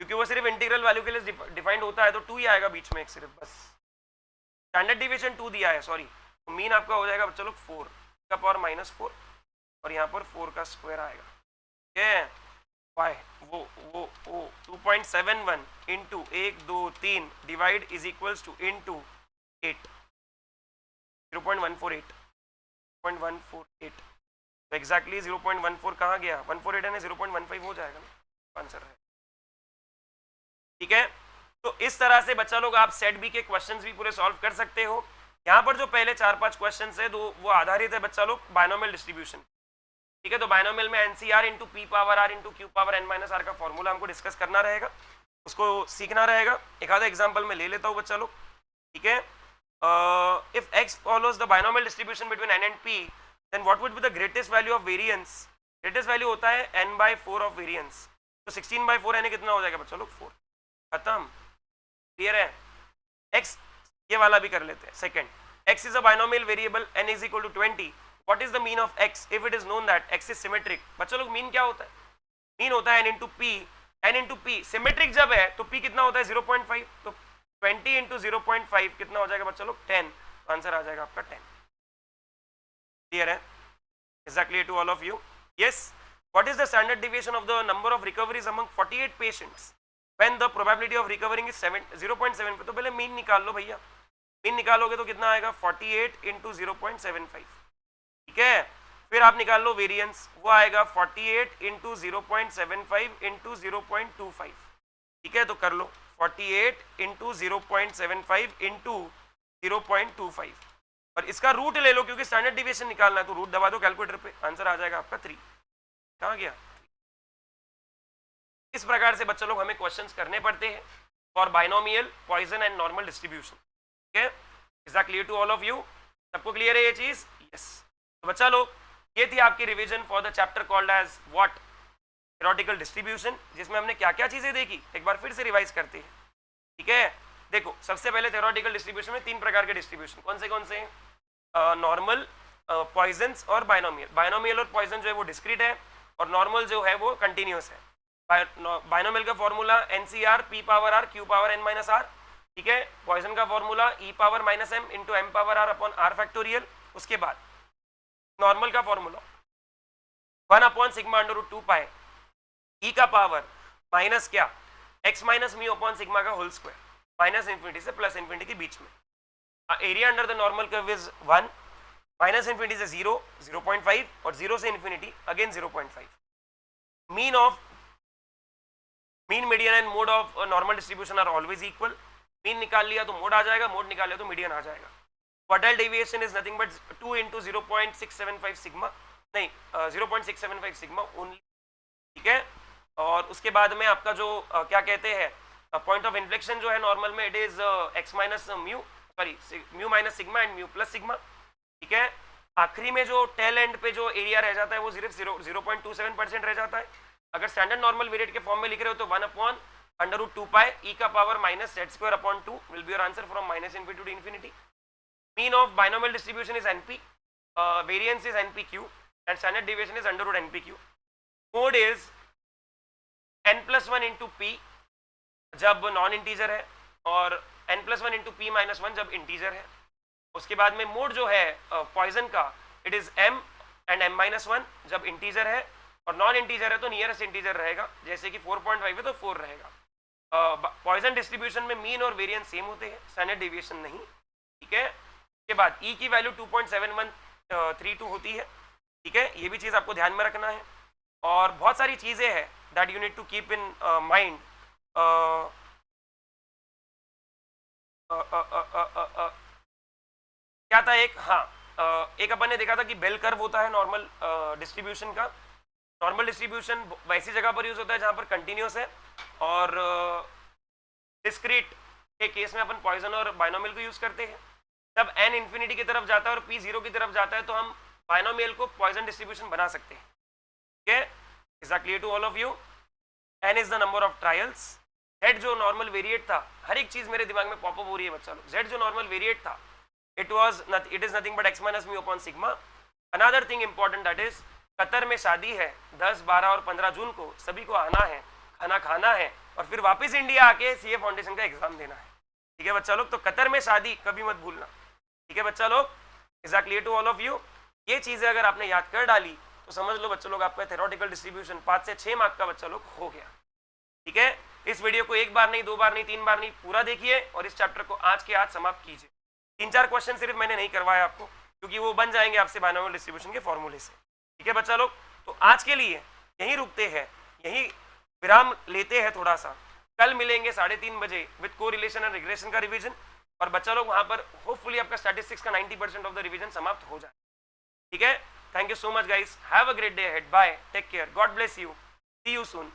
क्योंकि वो सिर्फ इंटीग्रल वैल्यू के लिए डिफाइंड होता है तो 2 ही आएगा बीच में एक सिर्फ, बस स्टैंडर्ड डिविएशन 2 दिया है, सॉरी। तो मीन आपका हो जाएगा चलो 4 का पावर -4 और यहाँ पर 4 का स्क्वायर आएगा। ठीक है, वाई वो 2.71 into 1 2 3 divide is equals to into 8, 0.148 तो एग्जैक्टली 0.14 कहाँ गया? 148 है, 0.15 हो जाएगा ना आंसर है। ठीक है, तो इस तरह से बच्चा लोग आप सेट बी के क्वेश्चंस भी पूरे सॉल्व कर सकते हो। यहाँ पर जो पहले 4-5 क्वेश्चंस है तो वो आधारित है बच्चा लोग बायनोमियल डिस्ट्रीब्यूशन। ठीक है, तो बायनोमियल में NCR into P power R into Q power N minus R का फॉर्मूला हमको डिस्कस करना रहेगा, उसको सीखना रहेगा। एक आधा एग्जाम्पल में ले लेता हूँ बच्चा लोग। ठीक है, if X follows the binomial distribution between N and P then what would be the greatest value of variance? Greatest value होता है n/4 ऑफ वेरिएंस, तो 16/4 यानी कितना हो जाएगा बच्चा लोग? 4। खत्म, क्लियर है? x ये वाला भी कर लेते हैं। Second, x is a binomial variable n is equal to 20, what is the mean of x if it is known that x is symmetric? बच्चा लोग मीन क्या होता है? मीन होता है n इंटू p। सिमेट्रिक जब है तो p कितना होता है? 0.5, तो 20 इंटू 0.5 कितना हो जाएगा बच्चा लोग? 10। तो आंसर आ जाएगा आपका 10। क्लियर है? Exactly to all of you. Yes. What is the standard deviation of the number of recoveries among 48 patients when the probability of recovering is 0.7? तो पहले मीन निकाल लो भैया। मीन निकालोगे तो कितना आएगा? 48 इंटू 0.75। ठीक है, फिर आप निकाल लो वेरिएंस, वो आएगा 48 इंटू 0.75 इंटू 0.25। ठीक है, तो कर लो 48 इंटू 0.75 इंटू 0.25 और इसका रूट ले लो क्योंकि स्टैंडर्ड डिविएशन निकालना है, तो रूट दबा दो कैलकुलेटर पे, आंसर आ जाएगा आपका 3। कहाँ गया? इस प्रकार से बच्चों लोग हमें क्वेश्चंस करने पड़ते हैं for binomial, Poisson and normal distribution. ठीक है, is that clear to all of you? सबको क्लियर है ये चीज? यस। तो बच्चा लोग ये थी आपकी revision for the chapter called as what? Theoretical distribution, जिसमें हमने क्या क्या चीजें देखी एक बार फिर से रिवाइज करते हैं। ठीक है, देखो सबसे पहले थ्योरेटिकल डिस्ट्रीब्यूशन में 3 प्रकार के डिस्ट्रीब्यूशन कौन से? नॉर्मल, पॉइजन्स और बाइनोमियल। बाइनोमियल और पॉइजन जो है वो डिस्क्रीट है और नॉर्मल जो है वो कंटिन्यूस है। बाइनोमियल का formula NCR P power R Q power N minus R. ठीक है, पॉइजन का formula e power minus M into M power R upon R factorial. उसके बाद नॉर्मल का फॉर्मूला 1/σ√2 पाए ई का पावर माइनस क्या? x minus mu upon sigma का होल स्क्वायर, माइनस इन्फिनिटी से प्लस इन्फिनिटी के बीच में। Area under the normal curve is 1, minus infinity से 0, 0.5 और 0 से infinity again 0.5। Mean of mean, median and mode of normal distribution are always equal. Mean निकाल लिया तो मोड आ जाएगा, मोड निकाल लिया तो मीडियन आ जाएगा। Quartile deviation is nothing but 2 into 0.675 sigma, नहीं 0.675 सिग्मा ओनली। ठीक है, और उसके बाद में आपका जो क्या कहते हैं पॉइंट ऑफ इन्फ्लेक्शन जो है नॉर्मल में it is x minus mu, sorry mu minus sigma and mu plus sigma. ठीक है, आखिरी में जो टेल एंड पे जो एरिया रह जाता है वो सिर्फ 0.27% रह जाता है। अगर स्टैंडर्ड नॉर्मल वेरिएट के फॉर्म में लिख रहे हो तो 1/√2 पाई ई का power minus z square upon 2 will be your answer from minus infinity to infinity. Mean of binomial distribution is np, variance is npq and standard deviation is √npq। Mode is n+1 into p जब नॉन इंटीजर है और n+1 इंटू पी माइनस 1 जब इंटीजर है। उसके बाद में मोड जो है पॉइजन का it is m and m-1 जब इंटीजर है और नॉन इंटीजर है तो नियरेस्ट इंटीजर रहेगा, जैसे कि 4.5 है तो 4 रहेगा। पॉइजन डिस्ट्रीब्यूशन में मीन और वेरिएंस सेम होते हैं, स्टैंडर्ड डेविएशन नहीं। ठीक है, उसके बाद ई की वैल्यू 2.7132 होती है। ठीक है, ये भी चीज़ आपको ध्यान में रखना है और बहुत सारी चीज़ें हैं that you need to keep in mind. क्या था एक, हाँ एक अपन ने देखा था कि बेल कर्व होता है नॉर्मल डिस्ट्रीब्यूशन का। नॉर्मल डिस्ट्रीब्यूशन वैसी जगह पर यूज होता है जहाँ पर कंटिन्यूस है और डिस्क्रीट के केस में अपन पॉइजन और बाइनोमियल को यूज करते हैं। जब n इन्फिनिटी की तरफ जाता है और p 0 की तरफ जाता है तो हम बाइनोमियल को पॉइजन डिस्ट्रीब्यूशन बना सकते हैं। ठीक है, is that clear to all of you? n is the number of trials, z जो नॉर्मल वेरिएट था, हर एक चीज मेरे दिमाग में पॉपअप हो रही है बच्चा लोग, z जो नॉर्मल वेरिएट था it is nothing but x minus mu upon sigma. Another thing important that is Qatar में शादी है 10, 12 और 15 जून को, सभी को आना है, खाना खाना है और फिर वापस इंडिया आके सीए फाउंडेशन का एग्जाम देना है। ठीक है बच्चा लोग, तो कतर में शादी कभी मत भूलना। ठीक है बच्चा लोग, is that clear to all of you? ये चीजें अगर आपने याद कर डाली तो समझ लो बच्चों लोग आपका थ्योरेटिकल डिस्ट्रीब्यूशन 5 से 6 मार्क का बच्चा लोग हो गया। ठीक है, इस वीडियो को एक बार नहीं, 2 बार नहीं, 3 बार नहीं, पूरा देखिए और इस चैप्टर को आज के आज समाप्त कीजिए। 3-4 क्वेश्चन सिर्फ मैंने नहीं करवाया आपको क्योंकि वो बन जाएंगे आपसे बाइनोमियल डिस्ट्रीब्यूशन के फॉर्मूले से। ठीक है बच्चा लोग, तो आज के लिए यहीं रुकते हैं, यहीं विराम लेते हैं थोड़ा सा। कल मिलेंगे 3:30 बजे विद कोरिलेशन एंड रिग्रेशन का रिवीजन और बच्चा लोग वहां पर होपफुली आपका स्टैटिस्टिक्स का 90% ऑफ द रिवीजन समाप्त हो जाए। ठीक है, thank you so much guys, have a great day ahead, bye, take care, God bless you, see you soon.